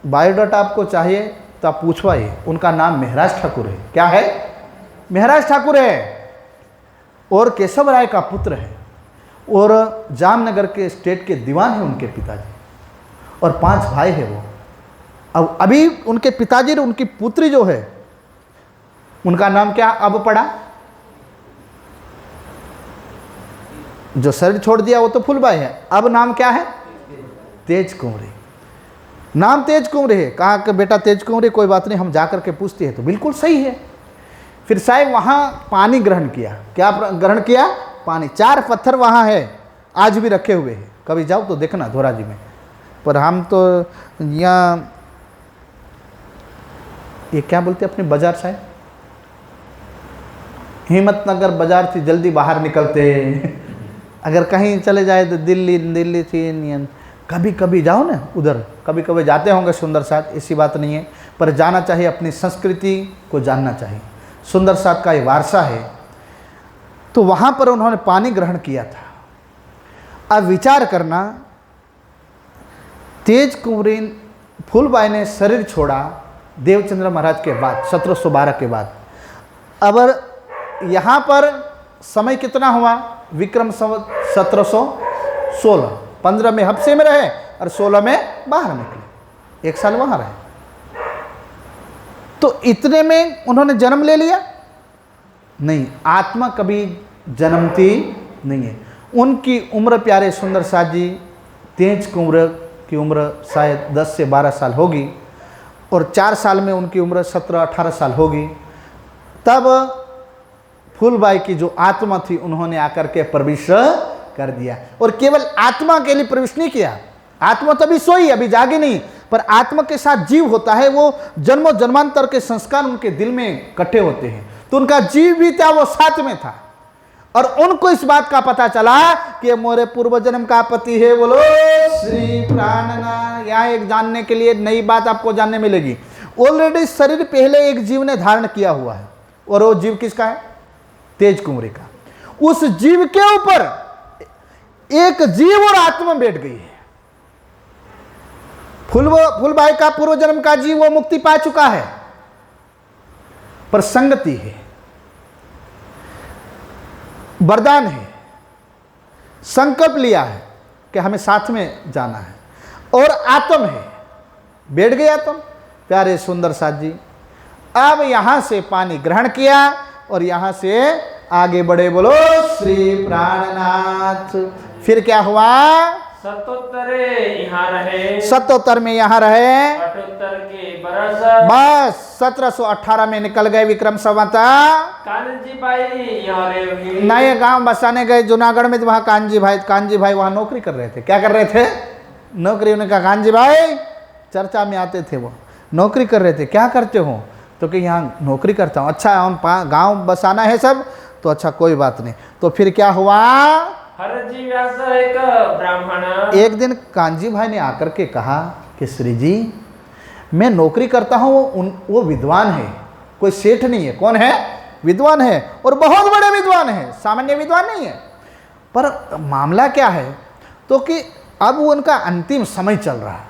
बायोडाटा आपको चाहिए तो आप पूछवाइए, उनका नाम महाराज ठाकुर है। क्या है? महाराज ठाकुर है और केशव राय का पुत्र है और जामनगर के स्टेट के दीवान हैं उनके पिताजी, और 5 भाई है वो। अब अभी उनके पिताजी और उनकी पुत्री जो है उनका नाम क्या अब पड़ा? जो शरीर छोड़ दिया वो तो फूलबाई है, अब नाम क्या है? तेज कुंवरी। नाम तेज कुंवरी है। कहा कि बेटा तेज कुंवरी कोई बात नहीं, हम जाकर के पूछते हैं। तो बिल्कुल सही है। फिर साहब वहाँ पानी ग्रहण किया। क्या ग्रहण किया? पानी। 4 पत्थर वहाँ है, आज भी रखे हुए हैं, कभी जाओ तो देखना धोराजी में। पर हम तो यहाँ ये क्या बोलते अपने बाजार साहब, हिम्मतनगर बाजार थी, जल्दी बाहर निकलते। अगर कहीं चले जाए तो दिल्ली थी नियन, कभी कभी जाओ ना उधर, कभी कभी जाते होंगे सुंदर साथ, ऐसी बात नहीं है, पर जाना चाहिए, अपनी संस्कृति को जानना चाहिए। सुंदर साथ का ये वारसा है। तो वहाँ पर उन्होंने पानी ग्रहण किया था। अब विचार करना, तेज कुंवरी फूलबाई ने शरीर छोड़ा देवचंद्र महाराज के बाद, 1712 के बाद। अब यहाँ पर समय कितना हुआ? विक्रम संवत 1716। 15 में हफ्से में रहे और 16 में बाहर निकले, 1 साल वहाँ रहे। तो इतने में उन्होंने जन्म ले लिया? नहीं, आत्मा कभी जन्मती नहीं है। उनकी उम्र प्यारे सुंदर साथ जी, तेज कुंवर की उम्र शायद 10 से 12 साल होगी और 4 साल में उनकी उम्र 17-18 साल होगी। तब फूलबाई की जो आत्मा थी उन्होंने आकर के प्रवेश कर दिया, और केवल आत्मा के लिए प्रवेश नहीं किया। आत्मा तभी सोई, अभी जागी नहीं, पर आत्मा के साथ जीव होता है, वो जन्मों जन्मांतर के संस्कार उनके दिल में इकट्ठे होते हैं। तो उनका जीव भी था, वो साथ में था, और उनको इस बात का पता चला कि मोरे पूर्व जन्म का पति है। बोलो श्री प्राणनाथ। यहाँ एक जानने के लिए नई बात आपको जानने मिलेगी। ऑलरेडी शरीर पहले एक जीव ने धारण किया हुआ है, और वो जीव किसका है? तेज कुंवरी का। उस जीव के ऊपर एक जीव और आत्मा बैठ गई है। फूलबाई का पूर्व जन्म का जीव वो मुक्ति पा चुका है, पर संगति है, वरदान है, संकल्प लिया है कि हमें साथ में जाना है, और आत्म है, बैठ गई आत्म। प्यारे सुंदर साथ जी, अब यहां से पानी ग्रहण किया और यहां से आगे बढ़े। बोलो श्री प्राणनाथ। फिर क्या हुआ? 77 में यहाँ रहे, 78 के बरस बस 1718 में निकल गए विक्रम संवत। कान्जी भाई यहाँ रहे, नए गांव बसाने गए जूनागढ़ में। तो वहाँ कान्जी भाई वहाँ नौकरी कर रहे थे। क्या कर रहे थे? नौकरी। उन्होंने कहा कान्जी भाई, चर्चा में आते थे, वो नौकरी कर रहे थे। क्या करते हो? तो कि यहाँ नौकरी करता हूँ। अच्छा, हम गांव बसाना है सब, तो अच्छा कोई बात नहीं। तो फिर क्या हुआ? हरजी व्यास एक ब्राह्मण, एक दिन कांजी भाई ने आकर के कहा कि श्री जी, मैं नौकरी करता हूँ, वो विद्वान है, कोई सेठ नहीं है। कौन है? विद्वान है, और बहुत बड़े विद्वान है, सामान्य विद्वान नहीं है। पर मामला क्या है? तो कि अब वो उनका अंतिम समय चल रहा है,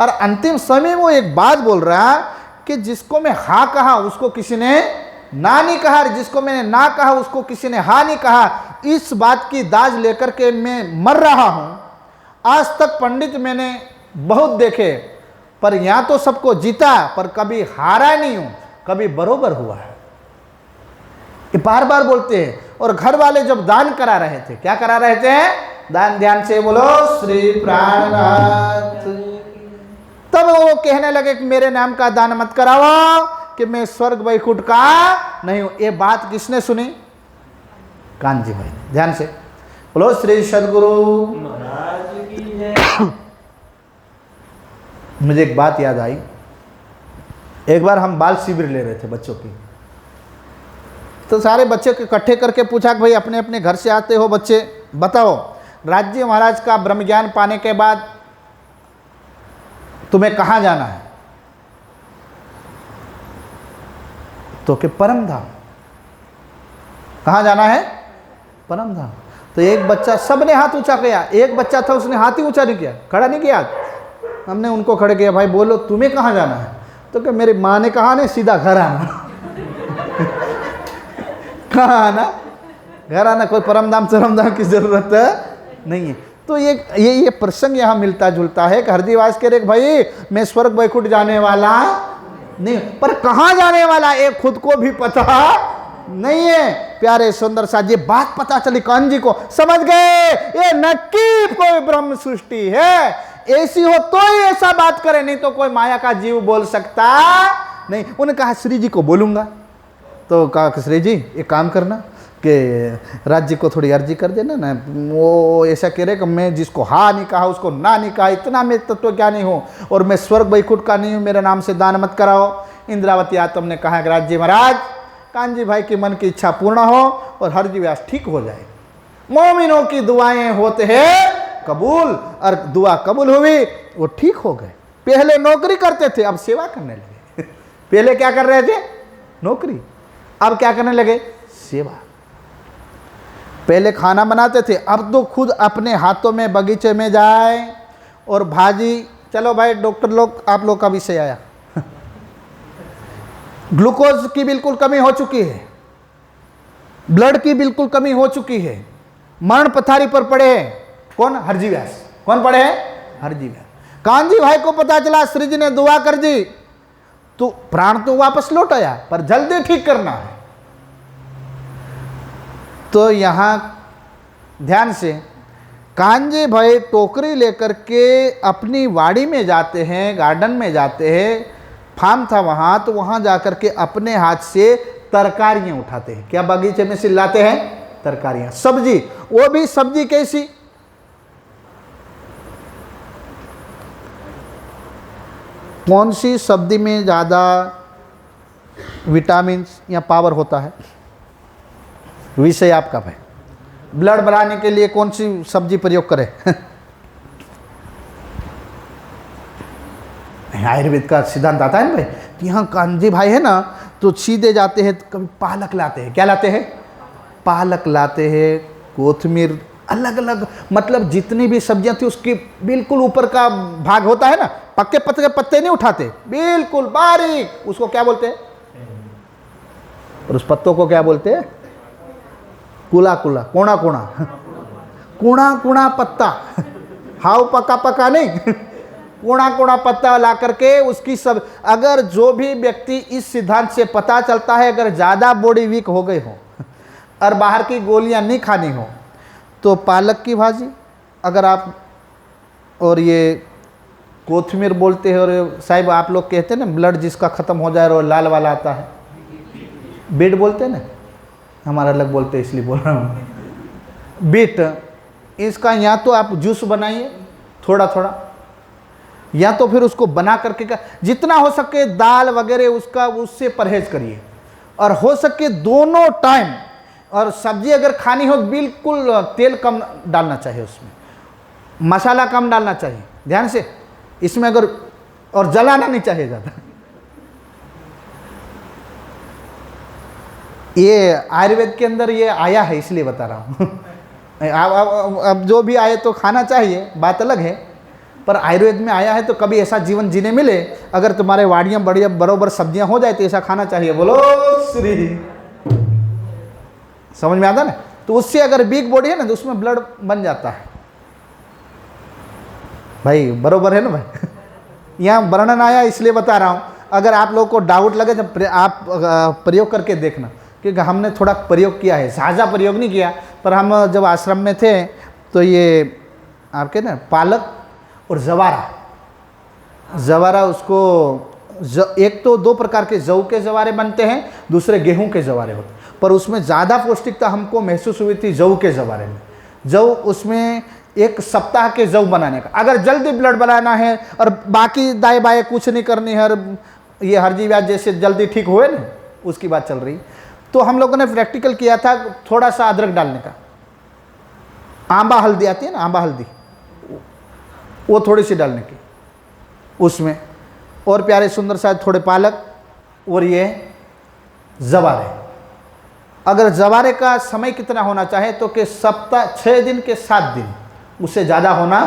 और अंतिम समय वो एक बात बोल रहा है कि जिसको मैं हाँ कहा उसको किसी ने ना नहीं कहा, जिसको मैंने ना कहा उसको किसी ने हाँ नहीं कहा। इस बात की दाज लेकर के मैं मर रहा हूँ। आज तक पंडित मैंने बहुत देखे, पर यहाँ तो सबको जीता, पर कभी हारा नहीं हूँ, कभी बरोबर हुआ है। ये बार बार बोलते हैं। और घर वाले जब दान करा रहे थे, क्या करा रहे थे? दान, ध्यान से बोलो श्री प्राणनाथ। तब वो कहने लगे कि मेरे नाम का दान मत कराओ कि मैं स्वर्ग वैकुंठ का नहीं हूं। ये बात किसने सुनी? कानजी भाई। ध्यान से बोलो श्री सदगुरु महाराज की जय। मुझे एक बात याद आई। एक बार हम बाल शिविर ले रहे थे बच्चों की, तो सारे बच्चे को इकट्ठे करके पूछा कि भाई अपने अपने घर से आते हो बच्चे, बताओ राज्य महाराज का ब्रह्म ज्ञान पाने के बाद तुम्हें कहाँ जाना है? तो कि परम धाम। कहाँ जाना है? परम धाम। तो एक बच्चा, सबने हाथ ऊंचा किया, एक बच्चा था उसने हाथ ही ऊंचा नहीं किया, खड़ा नहीं किया। हमने उनको खड़े किया, भाई बोलो तुम्हें कहाँ जाना है? तो कि मेरी माँ ने कहा नहीं, सीधा घर आना। कहाँ आना? घर आना। कोई परम धाम सरम धाम की जरूरत नहीं है। तो ये प्रसंग यहाँ मिलता जुलता है कि हरदीवास कह रहे भाई मैं स्वर्ग वैकुंठ जाने वाला नहीं, पर कहाँ जाने वाला ये खुद को भी पता नहीं है। प्यारे सुंदर सा ये बात पता चली, कान जी को समझ गए ये नक्की कोई ब्रह्म सृष्टि है। ऐसी हो तो ही ऐसा बात करे, नहीं तो कोई माया का जीव बोल सकता नहीं। उन्होंने कहा श्री जी को बोलूंगा। तो कहा कि श्री जी एक काम करना कि राज्य को थोड़ी अर्जी कर देना ना। वो ऐसा कह रहे कि मैं जिसको हाँ नहीं कहा उसको ना नहीं कहा, इतना मैं तत्व क्या नहीं हूँ, और मैं स्वर्ग वैकुंठ का नहीं हूँ, मेरे नाम से दान मत कराओ। इंद्रावती आत्म ने कहा कि राज्य महाराज कानजी भाई की मन की इच्छा पूर्ण हो और हरजी व्यास ठीक हो जाए। मोमिनों की दुआएं होते हैं कबूल, और दुआ कबूल हुई, वो ठीक हो गए। पहले नौकरी करते थे, अब सेवा करने लगे। पहले क्या कर रहे थे? नौकरी। अब क्या करने लगे? सेवा। पहले खाना बनाते थे, अब तो खुद अपने हाथों में बगीचे में जाए और भाजी। चलो भाई डॉक्टर लोग, आप लोग का विषय आया। ग्लूकोज की बिल्कुल कमी हो चुकी है, ब्लड की बिल्कुल कमी हो चुकी है, मरण पथारी पर पड़े हैं। कौन? हरजी व्यास। कौन पड़े हैं? हरजी व्यास। कानजी भाई को पता चला, श्री जी ने दुआ कर दी, तो प्राण तो वापस लौट आया, पर जल्दी ठीक करना है। तो यहां ध्यान से, कानजी भाई टोकरी लेकर के अपनी वाड़ी में जाते हैं, गार्डन में जाते हैं, फार्म था वहां, तो वहां जाकर के अपने हाथ से तरकारियां उठाते हैं। क्या बगीचे में से लाते हैं? तरकारियां, सब्जी। वो भी सब्जी कैसी? कौन सी सब्जी में ज़्यादा विटामिन या पावर होता है? विषय आपका भाई। ब्लड बढ़ाने के लिए कौन सी सब्जी प्रयोग करें? आयुर्वेद का सिद्धांत आता है ना भाई कि यहाँ कानजी भाई है ना, तो सीधे जाते हैं, कभी पालक लाते हैं। क्या लाते हैं? पालक लाते हैं, कोथिमीर, अलग अलग, मतलब जितनी भी सब्जियां थी उसकी बिल्कुल ऊपर का भाग होता है ना, पक्के पत्ते के पत्ते नहीं उठाते, बिल्कुल बारीक। उसको क्या बोलते हैं? और उस पत्तों को क्या बोलते हैं? कुला कुला, कोना कोना, कुणा कुणा पत्ता। हाउ पका पका नहीं, कोना कोना पत्ता ला करके उसकी सब। अगर जो भी व्यक्ति इस सिद्धांत से पता चलता है अगर ज़्यादा बॉडी वीक हो गई हो और बाहर की गोलियां नहीं खानी हो, तो पालक की भाजी अगर आप, और ये कोथिमीर बोलते हैं, और साहिब आप लोग कहते हैं ना ब्लड जिसका ख़त्म हो जाए और लाल वाला आता है, बीट बोलते हैं ना, हमारा अलग बोलते हैं इसलिए बोल रहा हूँ। बीट, इसका या तो आप जूस बनाइए थोड़ा थोड़ा, या तो फिर उसको बना करके जितना हो सके दाल वगैरह उसका उससे परहेज करिए, और हो सके दोनों टाइम। और सब्जी अगर खानी हो बिल्कुल तेल कम डालना चाहिए, उसमें मसाला कम डालना चाहिए, ध्यान से इसमें अगर, और जलाना नहीं चाहिए ज़्यादा। ये आयुर्वेद के अंदर ये आया है इसलिए बता रहा हूँ। अब जो भी आए तो खाना चाहिए, बात अलग है, पर आयुर्वेद में आया है तो कभी ऐसा जीवन जीने मिले, अगर तुम्हारे वाड़ियाँ बढ़िया बरोबर सब्जियां हो जाए तो ऐसा खाना चाहिए। बोलो श्री, समझ में आता ना? तो उससे अगर वीक बॉडी है ना तो उसमें ब्लड बन जाता है भाई, बरोबर है ना भाई? यहाँ वर्णन आया इसलिए बता रहा हूँ, अगर आप लोगों को डाउट लगे तो आप प्रयोग करके देखना। क्योंकि हमने थोड़ा प्रयोग किया है, ज़्यादा प्रयोग नहीं किया, पर हम जब आश्रम में थे तो ये आपके ना पालक और जवारा उसको एक तो 2 प्रकार के जौ के जवारे बनते हैं, दूसरे गेहूं के जवारे होते हैं, पर उसमें ज़्यादा पौष्टिकता हमको महसूस हुई थी जौ के जवारे में। जौ उसमें 1 सप्ताह के जौ बनाने का, अगर जल्दी ब्लड बनाना है और बाकी दाएँ बाएँ कुछ नहीं करनी है, और ये हरजी व्याज जैसे जल्दी ठीक हुए ना, उसकी बात चल रही, तो हम लोगों ने प्रैक्टिकल किया था थोड़ा सा अदरक डालने का, आंबा हल्दी आती है ना, आंबा हल्दी, वो थोड़ी सी डालने की उसमें, और प्यारे सुंदर सा थोड़े पालक और ये जवारे। अगर जवारे का समय कितना होना चाहे तो कि सप्ताह 6 दिन के 7 दिन, उससे ज़्यादा होना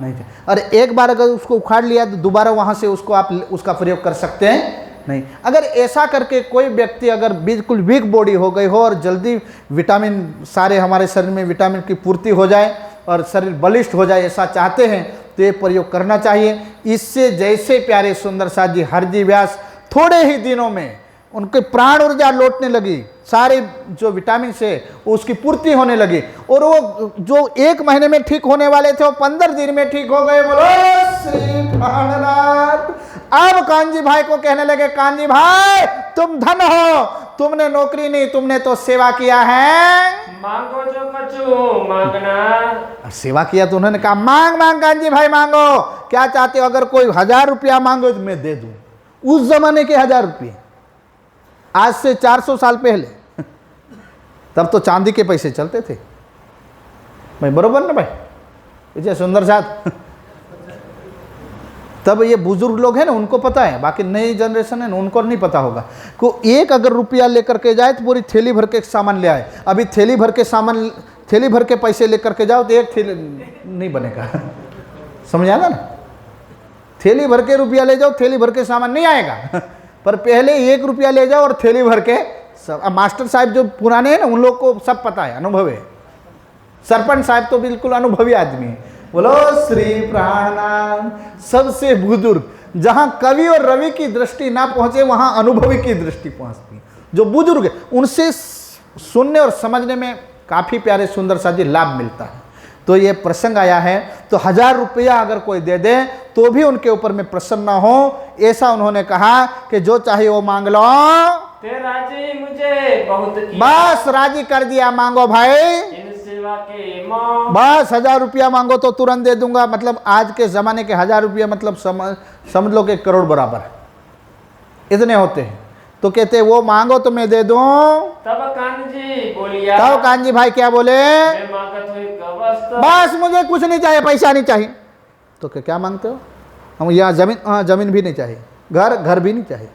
नहीं चाहिए। और एक बार अगर उसको उखाड़ लिया तो दोबारा वहाँ से उसको आप उसका प्रयोग कर सकते हैं नहीं। अगर ऐसा करके कोई व्यक्ति अगर बिल्कुल वीक बॉडी हो गई हो और जल्दी विटामिन, सारे हमारे शरीर में विटामिन की पूर्ति हो जाए और शरीर बलिष्ठ हो जाए, ऐसा चाहते हैं तो ये प्रयोग करना चाहिए। इससे जैसे प्यारे सुंदर साथ जी हरजी व्यास थोड़े ही दिनों में उनके प्राण ऊर्जा लौटने लगी, सारे जो विटामिन से उसकी पूर्ति होने लगी, और वो जो 1 महीने में ठीक होने वाले थे वो 15 दिन में ठीक हो गए। बोलो श्री प्राणनाथ। अब कांजी भाई को कहने लगे, कांजी भाई तुम धन हो, तुमने नौकरी नहीं, तुमने तो सेवा किया है, मांगो जो कछु मांगना। सेवा किया तो उन्होंने कहा मांग मांग कांजी भाई मांगो, क्या चाहते हो? अगर कोई 1000 रुपया मांगो तो मैं दे दूं। उस जमाने के 1000 रुपये, आज से 400 साल पहले, तब तो चांदी के पैसे चलते थे भाई, बरोबर ना भाई? विजय सुंदर साथ तब ये बुजुर्ग लोग हैं ना, उनको पता है, बाकी नई जनरेशन है ना, उनको नहीं पता होगा। को एक अगर रुपया लेकर के जाए तो पूरी थैली भर के सामान ले आए। अभी थैली भर के सामान, थैली भर के पैसे लेकर के जाओ तो एक थैली नहीं बनेगा, समझ आना ना? थैली भर के रुपया ले जाओ, थैली भर के सामान नहीं आएगा। पर पहले 1 रुपया ले जाओ और थैली भर के सब। अब मास्टर साहब जो पुराने हैं ना, उन लोग को सब पता है, अनुभव है। सरपंच साहब तो बिल्कुल अनुभवी आदमी है। बोलो श्री प्राणनाथ। सबसे बुजुर्ग, जहां कवि और रवि की दृष्टि ना पहुंचे वहां अनुभवी की दृष्टि पहुंचती। जो बुजुर्ग है उनसे सुनने और समझने में काफी प्यारे सुंदर सा जी लाभ मिलता है। तो ये प्रसंग आया है, तो 1000 रुपया अगर कोई दे दे तो भी उनके ऊपर में प्रसन्न हो, ऐसा उन्होंने कहा कि जो चाहे वो मांग लो। तेरा जी मुझे बहुत किया, बस राजी कर दिया, मांगो भाई, इन सेवा के मोह। बस 1000 रुपया मांगो तो तुरंत दे दूंगा। मतलब आज के ज़माने के 1000 रुपया मतलब समझ लो कि 1 करोड़ बराबर है, इतने होते हैं। तो कहते वो मांगो तो मैं दे दूं। तब कान्जी बोलिया, तब कांजी भाई क्या बोले? मैं मांगत हुई कवस्त। बस मुझे कुछ नहीं चाहिए, पैसा नहीं चाहिए। तो क्या मांगते हो? हम यहाँ जमीन, हाँ जमीन भी नहीं चाहिए, घर भी नहीं चाहिए,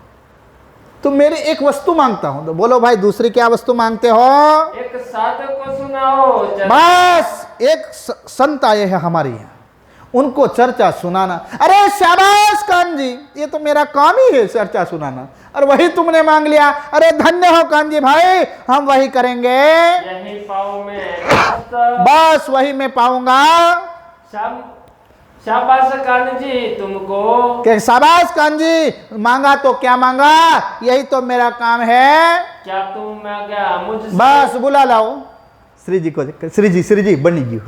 तो मेरी एक वस्तु मांगता हूँ। तो बोलो भाई दूसरी क्या वस्तु मांगते हो? एक साधु को सुनाओ। बस एक संत आए हैं हमारे यहाँ, उनको चर्चा सुनाना। अरे शाबाश कांजी, ये तो मेरा काम ही है चर्चा सुनाना, और वही तुमने मांग लिया। अरे धन्य हो कांजी भाई, हम वही करेंगे। यही पाऊं मैं, बस वही मैं पाऊंगा। शाबाश कान्जी तुमको। कि शाबाश कांजी, मांगा तो क्या मांगा, यही तो मेरा काम है। क्या तुम मांगा मुझसे? बस बुला लाओ श्री जी को। श्री जी बनी जी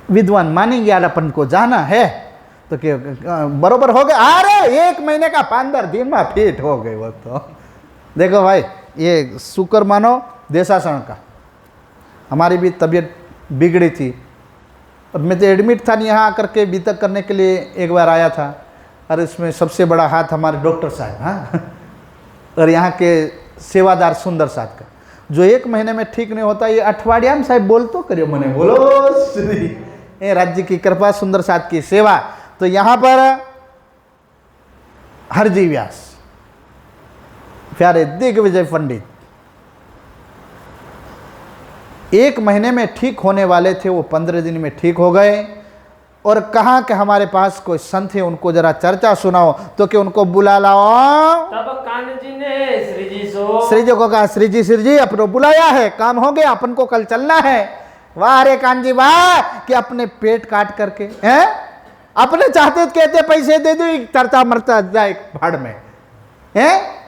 विद्वान मानेंगे यार, अपन को जाना है तो क्या बरोबर हो गए। अरे 1 महीने का 15 दिन में फिट हो गए वो तो। देखो भाई, ये शुक्र मानो देशासन का, हमारी भी तबीयत बिगड़ी थी और मैं तो एडमिट था, यहाँ आकर के बीतक करने के लिए एक बार आया था। और इसमें सबसे बड़ा हाथ हमारे डॉक्टर साहब, हाँ, और यहाँ के सेवादार सुंदर साथ का, जो 1 महीने में ठीक नहीं होता। ये अठवाडियाम साहब बोल तो करियो मने, बोलो श्री राज्य की कृपा, सुंदर साथ की सेवा। तो यहाँ पर हरजी व्यास प्यारे दिग्विजय पंडित 1 महीने में ठीक होने वाले थे, वो 15 दिन में ठीक हो गए। और कहा कि हमारे पास कोई संत है, उनको जरा चर्चा सुनाओ। तो कि उनको बुला लाओ। तब कान्ह जी ने श्री जी को कहा, श्री जी अपनो बुलाया है, काम हो गया, अपन को कल चलना है। वाह रे कान्ह जी वाह, कि अपने पेट काट करके हैं, अपने चाहते कहते पैसे दे दो, चर्चा मरता जाए भाड़ में हैं।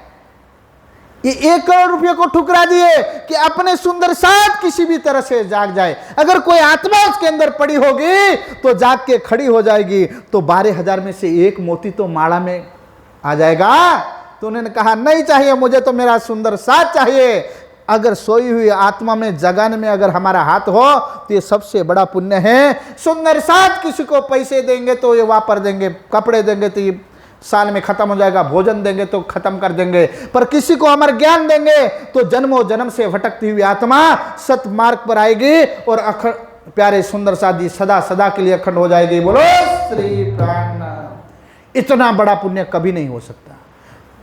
ये 1 करोड़ रुपये को ठुकरा दिए कि अपने सुंदर साथ किसी भी तरह से जाग जाए। अगर कोई आत्मा उसके अंदर पड़ी होगी तो जाग के खड़ी हो जाएगी, तो 12,000 में से 1 मोती तो माड़ा में आ जाएगा। तो उन्होंने कहा नहीं चाहिए, मुझे तो मेरा सुंदर साथ चाहिए। अगर सोई हुई आत्मा में जगाने में अगर हमारा हाथ हो तो ये सबसे बड़ा पुण्य है। सुंदर साथ किसी को पैसे देंगे तो ये वापर देंगे, कपड़े देंगे तो ये साल में खत्म हो जाएगा, भोजन देंगे तो खत्म कर देंगे, पर किसी को अमर ज्ञान देंगे तो जन्मों जन्म से भटकती हुई आत्मा सत मार्ग पर आएगी और अखंड प्यारे सुंदर साथी सदा सदा के लिए अखंड हो जाएगी। बोलो श्री प्राण। इतना बड़ा पुण्य कभी नहीं हो सकता।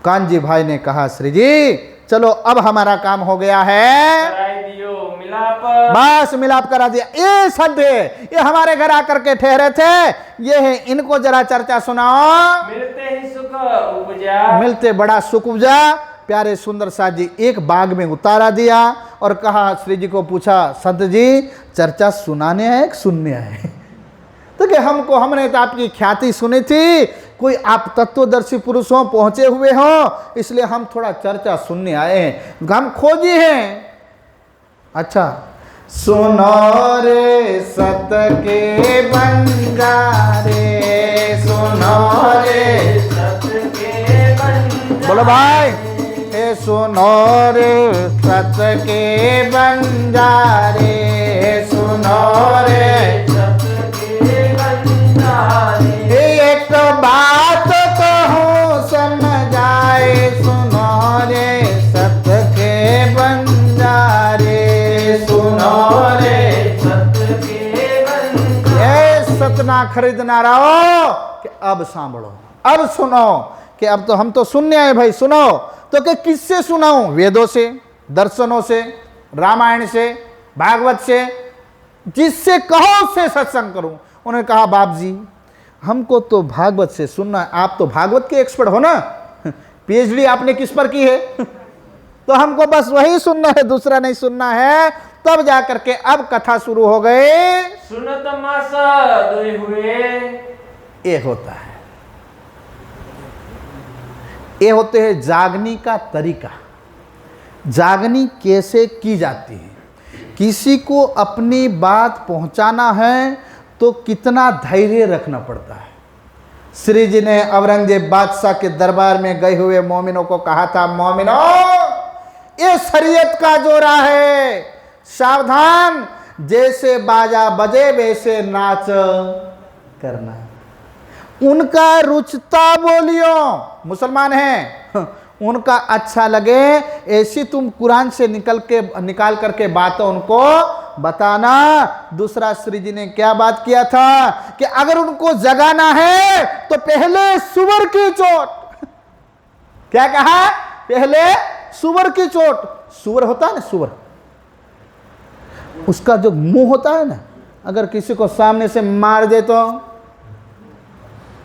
कांजी भाई ने कहा श्री जी चलो अब हमारा काम हो गया है, कराई दियो मिलाप। बस मिलाप करा दिया। ये संत ये हमारे घर आकर के ठहरे थे, ये है, इनको जरा चर्चा सुनाओ। मिलते ही सुख उपजा। मिलते बड़ा सुख उपजा। प्यारे सुंदर साथ जी एक बाग में उतारा दिया और कहा, श्री जी को पूछा संत जी चर्चा सुनाने आए कि सुनने आए? तो कि हमने तो आपकी ख्याति सुनी थी, कोई आप तत्वदर्शी पुरुष हो, पहुंचे हुए हो, इसलिए हम थोड़ा चर्चा सुनने आए हैं, हम खोजी हैं। अच्छा सुनो रे सत के बंजारे, सुनो रे सत के बंजारे। बोलो भाई, ए सुनो रे सत के बंजारे, सुनो रे सत के बंजारे। एक बात कहूँ समझाए, सुनो रे सत के बंजारे, सुनो रे सत के बंजारे। ये सतना खरीदना रहो कि अब सांभळो, अब सुनो कि अब तो हम तो सुनने आए भाई, सुनो। तो कि किससे सुनाऊं? वेदों से, दर्शनों से, रामायण से, भागवत से, जिससे कहो उससे सत्संग करूं। उन्होंने कहा बाप जी हमको तो भागवत से सुनना है, आप तो भागवत के एक्सपर्ट हो ना, पीएचडी आपने किस पर की है? तो हमको बस वही सुनना है, दूसरा नहीं सुनना है। तब जाकर के अब कथा शुरू हो गए। सुनत मास दुई हुए। ये होता है, ये होते हैं जागनी का तरीका। जागनी कैसे की जाती है, किसी को अपनी बात पहुंचाना है तो कितना धैर्य रखना पड़ता है। श्री जी ने औरंगजेब बादशाह के दरबार में गए हुए मोमिनों को कहा था, मोमिनों ये शरीयत का जोरा है, सावधान, जैसे बाजा बजे वैसे नाच करना। उनका रुचता बोलियो, मुसलमान हैं, उनका अच्छा लगे ऐसी तुम कुरान से निकाल करके बातें उनको बताना। दूसरा श्री जी ने क्या बात किया था कि अगर उनको जगाना है तो पहले सुअर की चोट। क्या कहा? पहले सुअर की चोट। सुअर होता है ना, सुअर, उसका जो मुंह होता है ना, अगर किसी को सामने से मार दे तो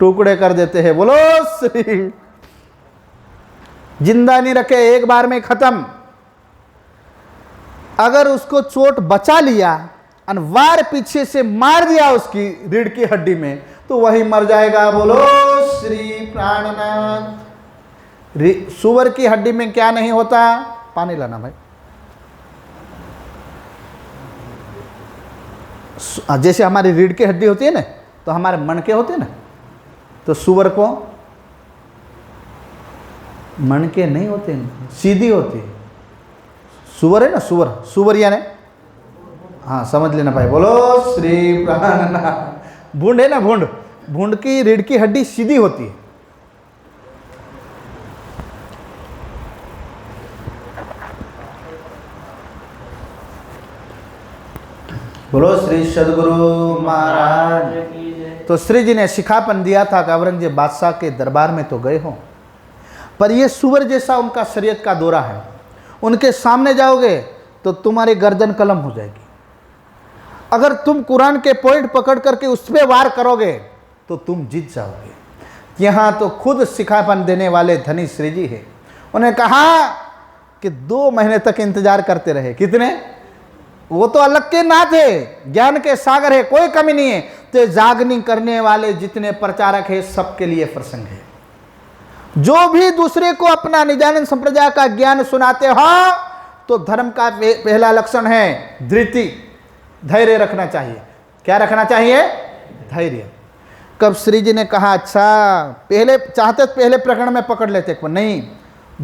टुकड़े कर देते हैं। बोलो श्री, जिंदा नहीं रखे, एक बार में खत्म। अगर उसको चोट बचा लिया, अनवार पीछे से मार दिया उसकी रीढ़ की हड्डी में, तो वही मर जाएगा। बोलो श्री प्राणनाथ। सुअर की हड्डी में क्या नहीं होता? पानी लाना भाई। जैसे हमारी रीढ़ की हड्डी होती है ना, तो हमारे मनके होते हैं ना, तो सुअर को मनके नहीं होते, सीधी होती है। सुअर है ना, सुअर, सुअर यानी, हाँ समझ लेना भाई। बोलो श्री प्राणनाथ। भूंड है ना, भूंड, भूंड की रीढ़ की हड्डी सीधी होती है। बोलो श्री सदगुरु महाराज। तो श्री जी ने शिखापन दिया था कि औरंगजेब बादशाह के दरबार में तो गए हो, पर ये सुअर जैसा उनका शरीयत का दौरा है, उनके सामने जाओगे तो तुम्हारी गर्दन कलम हो जाएगी। अगर तुम कुरान के पॉइंट पकड़ करके उस पर वार करोगे तो तुम जीत जाओगे। यहाँ तो खुद शिखापन देने वाले धनी श्री जी है। उन्हें कहा कि 2 महीने तक इंतजार करते रहे। कितने? वो तो अलग के नाथ है, ज्ञान के सागर है, कोई कमी नहीं है। तो जागनी करने वाले जितने प्रचारक है सबके लिए प्रसंग है। जो भी दूसरे को अपना निजानंद संप्रदाय का ज्ञान सुनाते हो तो धर्म का पहला लक्षण है धृति, धैर्य रखना चाहिए। क्या रखना चाहिए? धैर्य। कब श्री जी ने कहा अच्छा पहले चाहते तो पहले प्रकरण में पकड़ लेते, पर नहीं,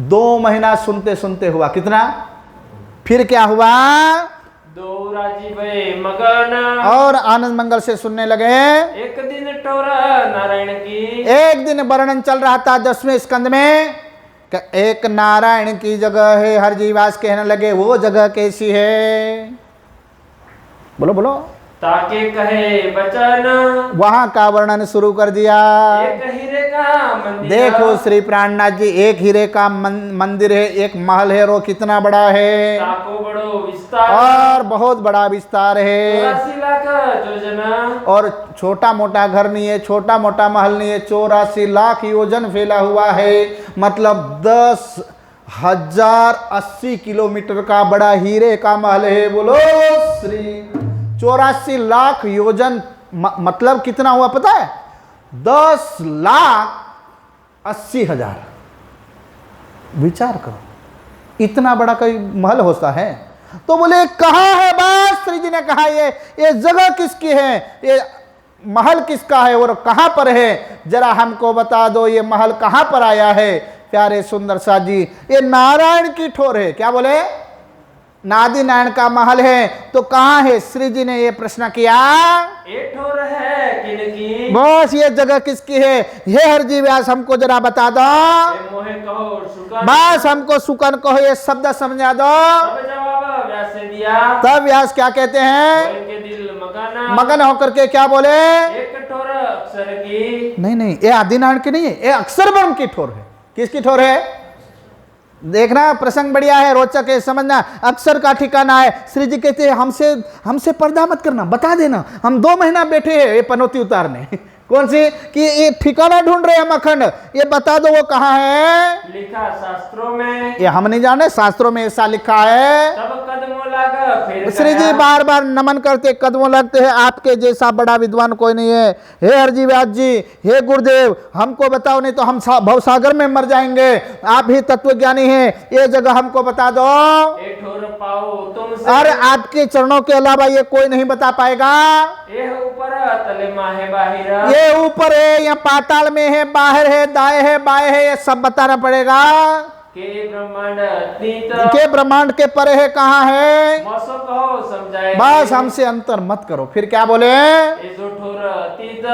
2 महीना सुनते सुनते हुआ कितना, फिर क्या हुआ, दो राजी भये मगन, और आनंद मंगल से सुनने लगे। एक दिन टोरा नारायण की, एक दिन वर्णन चल रहा था 10वें स्कंद में कि एक नारायण की जगह है। हरजीवास कहने लगे वो जगह कैसी है? बोलो बोलो। ताके कहे बचन, वहां का वर्णन शुरू कर दिया। एक हीरे का मंदिर, देखो श्री प्राणनाथ जी, एक हीरे का मंदिर है, एक महल है, वो कितना बड़ा है, ताको बड़ो विस्तार, और बहुत बड़ा विस्तार है, 84 लाख योजना, और छोटा मोटा घर नहीं है, छोटा मोटा महल नहीं है, 84 लाख योजन फैला हुआ है, मतलब 10,080 किलोमीटर का बड़ा हीरे का महल है। बोलो श्री 84 लाख योजन मतलब कितना हुआ पता है? 10,80,000। विचार करो, इतना बड़ा कोई महल होता है? तो बोले कहाँ है बात? श्री जी ने कहा ये जगह किसकी है, ये महल किसका है और कहाँ पर है, जरा हमको बता दो, ये महल कहाँ पर आया है? प्यारे सुंदर सा जी, ये नारायण की ठोर है। क्या बोले? नादि नारायण का महल है। तो कहाँ है? श्री जी ने ये प्रश्न किया, ये ठोर है किनकी, बस ये जगह किसकी है? हे हरजी व्यास हमको जरा बता दो, मोहे कहो सुकन, बस हमको सुकन कहो, ये शब्द समझा दो। तब जवाब व्यास ने दिया, तब व्यास क्या कहते हैं? इनके दिल मगन, मगन होकर के क्या बोले? एक ठोर अक्षर की, नहीं, ये आदि नारायण की नहीं है, ये अक्षर ब्रह्म की ठोर है। किसकी ठोर है? देखना, प्रसंग बढ़िया है, रोचक है, समझना। अक्षर का ठिकाना है। श्री जी कहते हैं हमसे पर्दा मत करना, बता देना, हम 2 महीना बैठे हैं ये पनौती उतारने। कौन सी? कि ये ठिकाना ढूंढ रहे हैं हम अखंड, ये बता दो वो कहाँ है। लिखा शास्त्रों में, ये हम नहीं जाने, शास्त्रों में ऐसा लिखा है। तब कदमों लगा फिर श्री जी गया। बार बार नमन करते, कदमों लगते हैं, आपके जैसा बड़ा विद्वान कोई नहीं है। हे हरजी व्यास जी, हे गुरुदेव, हमको बताओ, नहीं तो हम भवसागर में मर जाएंगे। आप ही तत्वज्ञानी हैं, ये जगह हमको बता दो। ए ठोर पाओ तुमसे, और आपके चरणों के अलावा ये कोई नहीं बता पाएगा। ये ऊपर तले माहे बाहिर, ये ऊपर है या पाताल में है, बाहर है, दाएं है, बाएं है, ये सब बताना पड़ेगा। के ब्रह्मांड अतीत, के ब्रह्मांड के परे है, कहाँ है? मौसो कहो समझाए, बस हमसे अंतर मत करो। फिर क्या बोले? ये जो ठोर अतीत,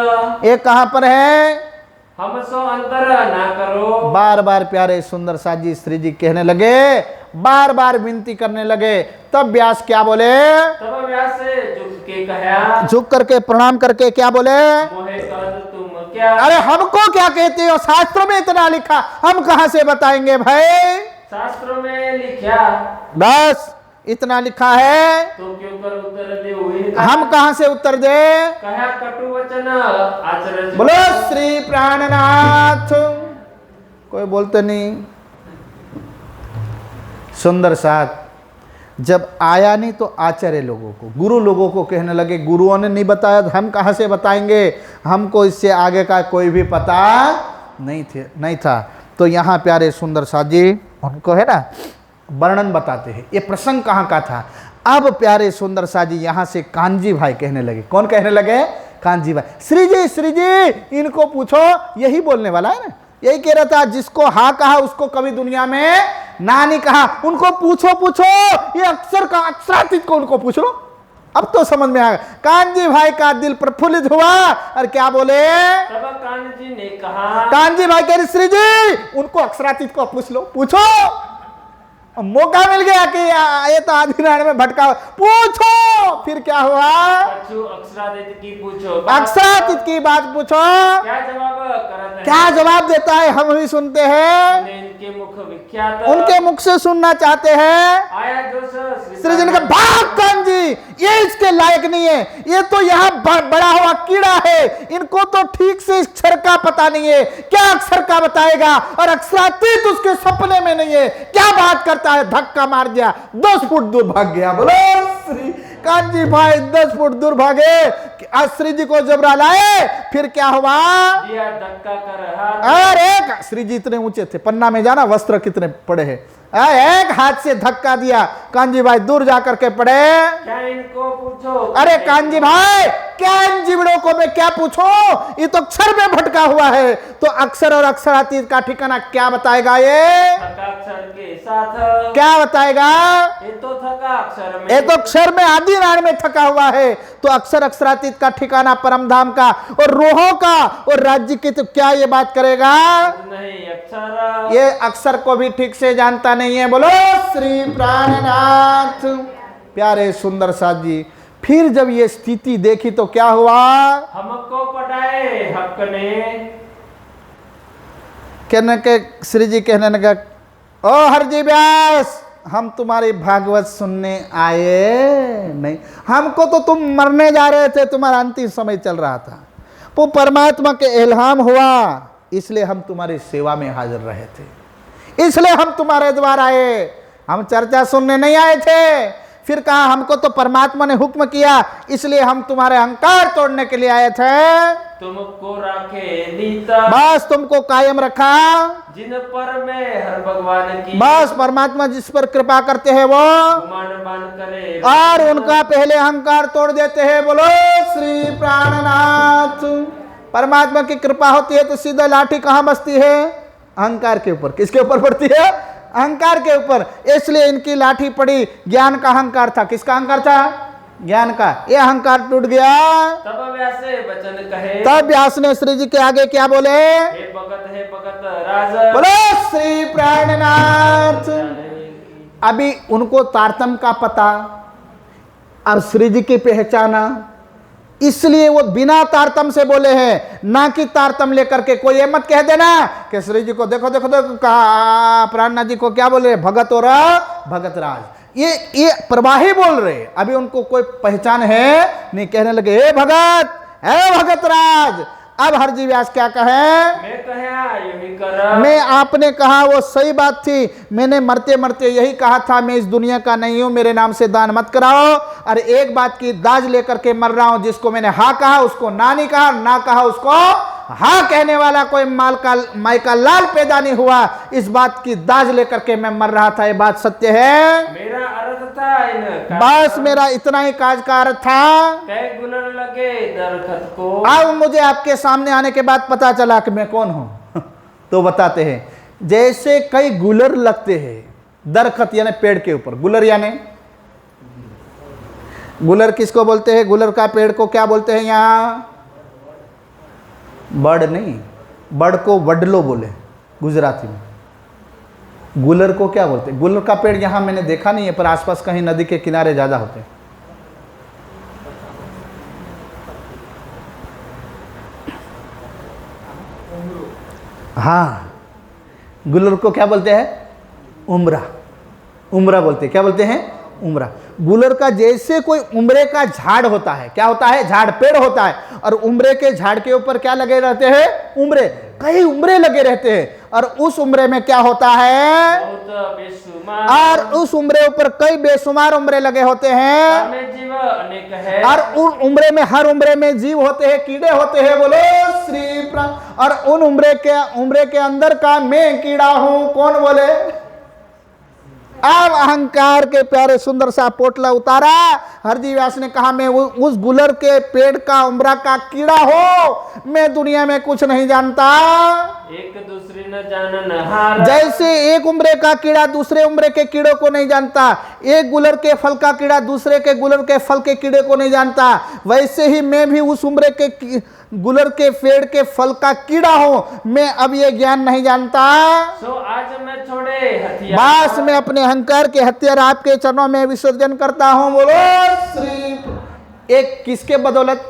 ये कहाँ पर है? हम सो अंतर ना करो। बार बार प्यारे सुंदर साथ जी श्री जी कहने लगे, बार बार विनती करने लगे। तब व्यास क्या बोले? तब व्यास से झुक के कहा, झुक करके प्रणाम करके क्या बोले? मोहे कर तुम क्या, अरे हमको क्या कहते हो? शास्त्रों में इतना लिखा, हम कहाँ से बताएंगे भाई? शास्त्रों में लिखा, बस इतना लिखा है, तो क्यों कर उत्तर दे हुए, हम कहाँ से उत्तर दे? कहा कटु वचन आचरण, बोलो श्री प्राणनाथ। कोई बोलते नहीं। सुंदर साथ जब आया नहीं तो आचार्य लोगों को, गुरु लोगों को कहने लगे, गुरुओं ने नहीं बताया तो हम कहाँ से बताएंगे? हमको इससे आगे का कोई भी पता नहीं था। तो यहाँ प्यारे सुंदर साथ जी उनको है ना वर्णन बताते हैं, ये प्रसंग कहाँ का था। अब प्यारे सुंदर साथ जी यहाँ से कांजी भाई कहने लगे। कौन कहने लगे? कांजी भाई। श्री जी इनको पूछो, यही बोलने वाला है ना, यही कह रहा था, जिसको हाँ कहा उसको कभी दुनिया में ना नहीं कहा। उनको पूछो, ये अक्षर का अक्षरातीत को उनको पूछ लो, अब तो समझ में आ गया। कांजी भाई का दिल प्रफुल्लित हुआ और क्या बोले? तब कान्जी ने कहा, कांजी भाई कह रहे श्री जी उनको अक्षरातीत को पूछो। मौका मिल गया कि ये तो आदि नारायण में भटका, पूछो। फिर क्या हुआ? अक्षरातीत की पूछो, अक्षरातीत की बात पूछो। क्या जवाब करते हैं? क्या जवाब देता है हम भी सुनते हैं, इनके मुख विख्यात, उनके मुख से सुनना चाहते हैं। आया जो श्री जी ने कहा भाग कांजी, ये इसके लायक नहीं है, ये तो यहाँ बड़ा हुआ कीड़ा है, इनको तो ठीक से अक्षर का पता नहीं है, क्या अक्षर का बताएगा? और अक्षरातीत उसके सपने में नहीं है, क्या बात करता है? धक्का मार दिया, 10 फुट दूर भाग गया। बोलो श्री कांजी भाई 10 फुट दूर भागे, श्री जी को जबरा लाए, फिर क्या हुआ? दिया धक्का कर हाथ, अरे श्री जी इतने ऊंचे थे, पन्ना में जाना वस्त्र कितने पड़े हैं, एक हाथ से धक्का दिया, कांजी भाई दूर जाकर के पड़े। क्या इनको पूछो? अरे कांजी भाई, क्या इन जीवड़ों को मैं क्या पूछूं, ये तो अक्षर में भटका हुआ है, तो अक्षर और अक्षरातीत का ठिकाना क्या बताएगा ये? थका अक्षर के साथ, क्या बताएगा? ये तो थका अक्षर में, ये तो अक्षर में आदि नाड़ में थका हुआ है, तो अक्षर अक्षरातीत का ठिकाना परम धाम का और रोहों का और राज्य की, तो क्या ये बात करेगा? नहीं अक्षर, ये अक्षर को भी ठीक से जानता नहीं है। बोलो श्री प्राणनाथ। प्यारे सुंदर साथ जी, फिर जब ये स्थिति देखी तो क्या हुआ? हमको पढ़ाए हक ने, कहने के श्री जी कहने लगा, ओ हरजी व्यास, हम तुम्हारी भागवत सुनने आए नहीं, हमको तो तुम मरने जा रहे थे, तुम्हारा अंतिम समय चल रहा था, वो परमात्मा के इल्हाम हुआ, इसलिए हम तुम्हारी सेवा में हाजिर रहे थे, इसलिए हम तुम्हारे द्वार आए, हम चर्चा सुनने नहीं आए थे। फिर कहा हमको तो परमात्मा ने हुक्म किया, इसलिए हम तुम्हारे अहंकार तोड़ने के लिए आए थे। तुमको राखे नीता, बस तुमको कायम रखा, जिन पर में हर भगवान की, बस परमात्मा जिस पर कृपा करते हैं वो गुमान मान करे, और उनका पहले अहंकार तोड़ देते हैं। बोलो श्री प्राणनाथ। परमात्मा की कृपा होती है तो सीधा लाठी कहाँ बसती है? अहंकार के ऊपर। किसके ऊपर पड़ती है? अहंकार के ऊपर। इसलिए इनकी लाठी पड़ी, ज्ञान का अहंकार था। किसका अहंकार था? ज्ञान का। ये अहंकार टूट गया, तब व्यासे वचन कहे, तब व्यास ने श्री जी के आगे क्या बोले? हे भगत राज, बोलो श्री प्राणनाथ। अभी उनको तारतम का पता, अब श्री जी की पहचाना, इसलिए वो बिना तारतम से बोले हैं, ना कि तारतम लेकर के। कोई ये मत कह देना कि श्री जी को देखो देखो देखो, कहा प्राणनाथ जी को क्या बोल रहे? भगत और भगत राज। ये प्रवाही बोल रहे, अभी उनको कोई पहचान है नहीं। कहने लगे हे भगत, हे भगत राज। अब हरजी व्यास क्या कहे? मैं कहा यही कर, मैं आपने कहा वो सही बात थी, मैंने मरते मरते यही कहा था, मैं इस दुनिया का नहीं हूं, मेरे नाम से दान मत कराओ। और एक बात की दाज लेकर के मर रहा हूं, जिसको मैंने हाँ कहा उसको ना नहीं कहा, ना कहा उसको हाँ कहने वाला कोई माई का लाल पैदा नहीं हुआ। इस बात की दाज लेकर के मैं मर रहा था, ये बात सत्य है। मेरा अर्थ था इनका, बस मेरा इतना ही काज का अर्थ था। कई गुलर लगे दरखत को, अब मुझे आपके सामने आने के बाद पता चला कि मैं कौन हूं। तो बताते हैं, जैसे कई गुलर लगते हैं दरखत यानी पेड़ के ऊपर। गुलर यानी, गुलर किसको बोलते हैं? गुलर का पेड़ को क्या बोलते हैं यहाँ? बड़ नहीं, बड़ को वडलो बोले गुजराती में। गुलर को क्या बोलते हैं? गुलर का पेड़ यहाँ मैंने देखा नहीं है, पर आसपास कहीं नदी के किनारे ज़्यादा होते हैं। हाँ, गुलर को क्या बोलते हैं? उमरा। उमरा बोलते हैं। क्या बोलते हैं? उमरा। गुलर का जैसे कोई उमरे का झाड़ होता है, क्या होता है? झाड़, पेड़ होता है, और उमरे के झाड़ के ऊपर क्या लगे रहते हैं? उमरे। कई उमरे लगे रहते हैं, और उस उमरे में क्या होता है? बहुत बेशुमार, और उस उमरे ऊपर कई बेशुमार उमरे लगे होते हैं, में जीव अनेक है, और उन उमरे में, हर उमरे में जीव होते हैं, कीड़े होते हैं। बोलो श्री प्रा। और उन उमरे के अंदर का मैं कीड़ा हूं। कौन बोले? अब अहंकार के प्यारे सुंदर सा पोटला उतारा। हरजी व्यास ने कहा मैं उस गुलर के पेड़ का, उमरा का कीड़ा हो, मैं दुनिया में कुछ नहीं जानता। एक दूसरे न जानन हार, जैसे एक उमरे का कीड़ा दूसरे उमरे के कीड़ों को नहीं जानता, एक गुलर के फल का कीड़ा दूसरे के गुलर के फल के कीड़े को नहीं जानता, वैसे ही मैं भी उस उमरे के गुलर के पेड़ के फल का कीड़ा हूं। मैं अब ये ज्ञान नहीं जानता। सो आज मैं छोड़े हथियार, बस मैं अपने अहंकार के हथियार आपके चरणों में विसर्जन करता हूं। बोलो श्री। एक किसके बदौलत?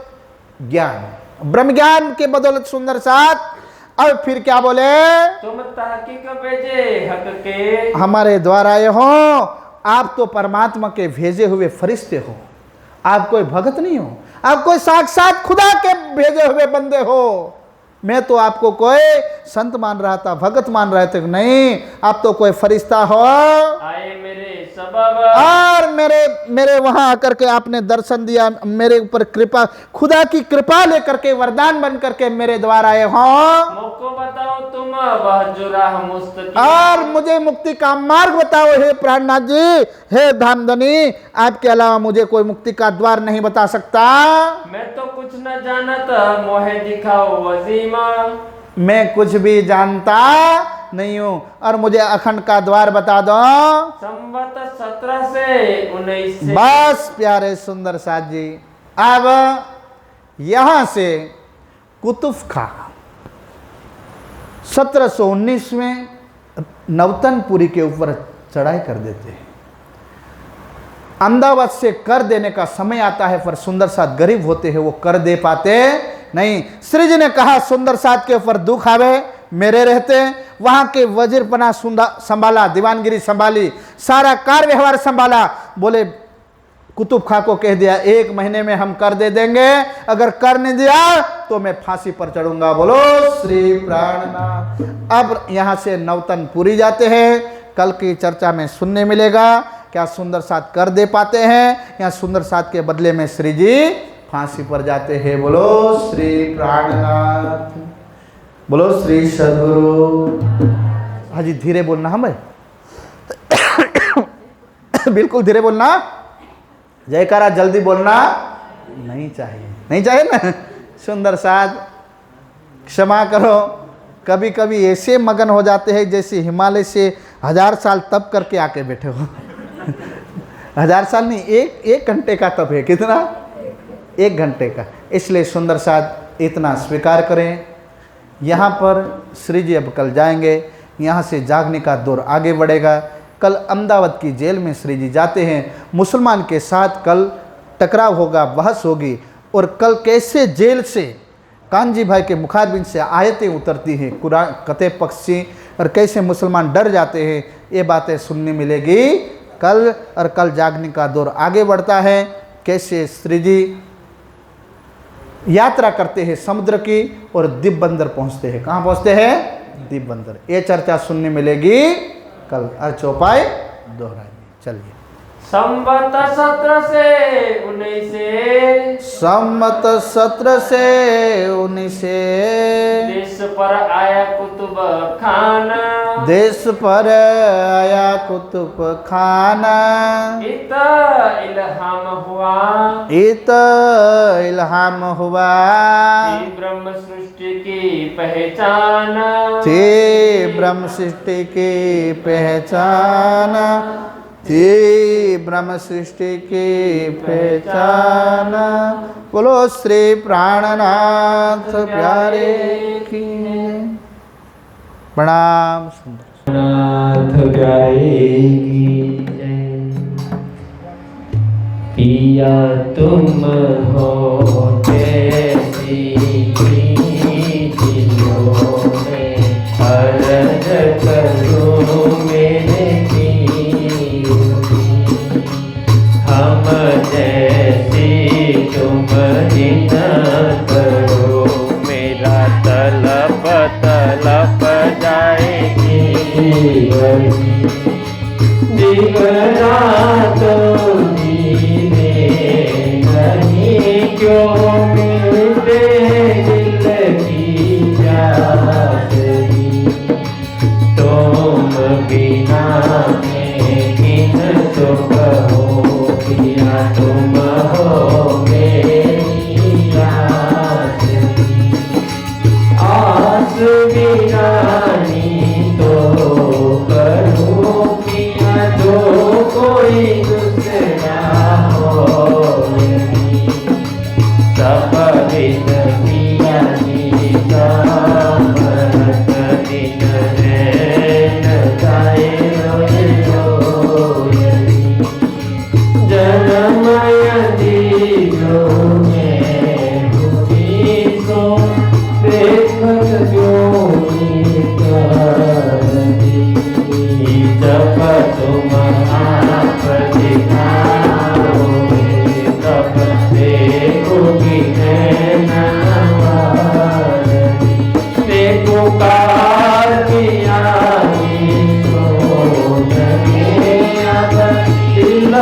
ज्ञान, ब्रह्म ज्ञान के बदौलत। सुंदर साथ। अब फिर क्या बोले? तुम तहकीक भेजे हक के, हमारे द्वारा आए हो, आप तो परमात्मा के भेजे हुए फरिश्ते हो, आप कोई भगत नहीं हो, आप कोई साक्षात खुदा के भेजे हुए बंदे हो। मैं तो आपको कोई संत मान रहा था, भगत मान रहे थे। नहीं, आप तो कोई फरिश्ता हो। आए मेरे सबब, और मेरे वहाँ आकर के आपने दर्शन दिया, मेरे ऊपर कृपा, खुदा की कृपा लेकर के वरदान बन करके मेरे द्वार आए हो। मुझको बताओ तुम वह जो राह मुस्तकीम, और मुझे मुक्ति का मार्ग बताओ हे प्राणनाथ जी, हे धामधनी, आपके अलावा मुझे कोई मुक्ति का द्वार नहीं बता सकता। मैं तो कुछ न जानत, मोहे दिखाओ वजीमा। मैं कुछ भी जानता नहीं हूँ और मुझे अखंड का द्वार बता दो। संवत 17 से 19 से। बस प्यारे सुंदर साथ जी, अब यहाँ से कुतुब खां 1719 में नवतनपुरी के ऊपर चढ़ाई कर देते हैं। अहमदाबाद से कर देने का समय आता है, पर सुंदर साथ गरीब होते हैं, वो कर दे पाते नहीं। श्री जी ने कहा सुंदर साथ के ऊपर दुख आवे, मेरे रहते वहाँ के वजीरपना संभाला, दीवानगिरी संभाली, सारा कार्य व्यवहार संभाला। बोले कुतुब खां को कह दिया 1 महीने में हम कर दे देंगे, अगर कर नहीं दिया तो मैं फांसी पर चढ़ूंगा। बोलो श्री प्राणनाथ। अब यहाँ से नवतनपुरी जाते हैं, कल की चर्चा में सुनने मिलेगा क्या सुंदर साथ कर दे पाते हैं या सुंदर साथ के बदले में श्री जी फांसी पर जाते हैं। बोलो श्री प्राणनाथ, बोलो श्री सद्गुरु। हाजी धीरे बोलना हमें बिल्कुल धीरे बोलना, जयकारा जल्दी बोलना नहीं चाहिए, नहीं चाहिए ना। सुंदर साथ क्षमा करो, कभी कभी ऐसे मगन हो जाते हैं जैसे हिमालय से 1000 साल तप करके आके बैठे हो 1000 साल नहीं, एक घंटे का तप है। कितना? 1 घंटे का। इसलिए सुंदर साथ इतना स्वीकार करें। यहाँ पर श्री जी अब कल जाएंगे, यहाँ से जागने का दौर आगे बढ़ेगा। कल अहमदाबाद की जेल में श्री जी जाते हैं, मुसलमान के साथ कल टकराव होगा, बहस होगी, और कल कैसे जेल से कांजी भाई के मुखारबिन से आयतें उतरती हैं कुरान कते पक्षी, और कैसे मुसलमान डर जाते हैं, ये बातें सुनने मिलेगी कल। और कल जागने का दौर आगे बढ़ता है, कैसे श्री जी यात्रा करते हैं समुद्र की और दीप बंदर पहुँचते हैं। कहाँ पहुँचते हैं? दीप बंदर। ये चर्चा सुनने मिलेगी कल। और चौपाई दोहराएंगे। चलिए। संवत 17 से 19 से, संवत 17 से 19 से देश पर आया कुतुब खान, देश पर आया कुतुब खाना। इत इल्हाम हुआ, इत इल्हाम हुआ, थी ब्रह्म सृष्टि की पहचान, थी ब्रह्म सृष्टि की पहचान, थी ब्रह्म सृष्टि की पहचान। बोलो श्री प्राणनाथ प्यारे की प्रणाम। नाथ प्यारे की जय। पिया तुम हो कैसी अर्ज करो मेरे हम जैसी तुम जिन करो, मेरा तलब तलब जाएगी दिगना तो जीने नहीं, क्यों मिलते दिल की जाती, तुम बिना मैं किन तो कहो, पिया तुम हो मेरी आस बिरानी तो करूं, पिया जो कोई दूसरा हो, सब विद पिया दिन जाए जनमय दीजो में सो देखत क्यों जब तुम आप दिखाओगे तब देखोगी देखो कार किया दिल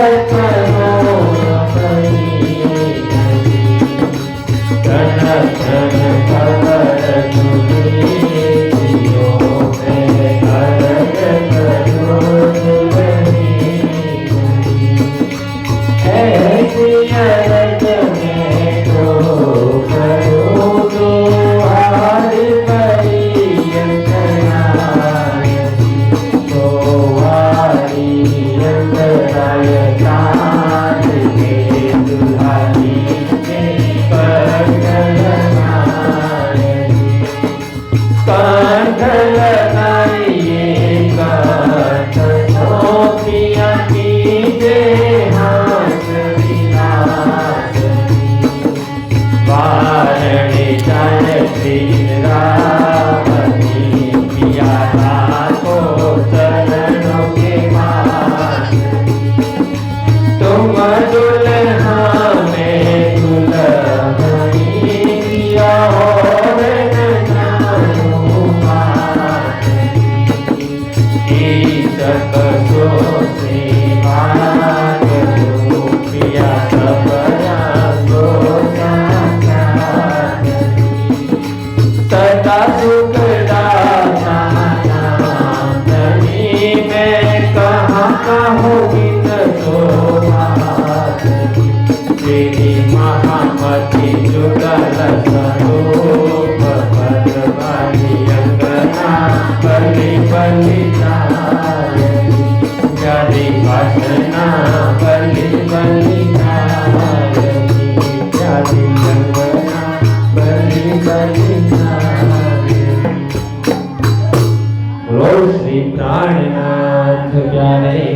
प्राणनाथ प्यारे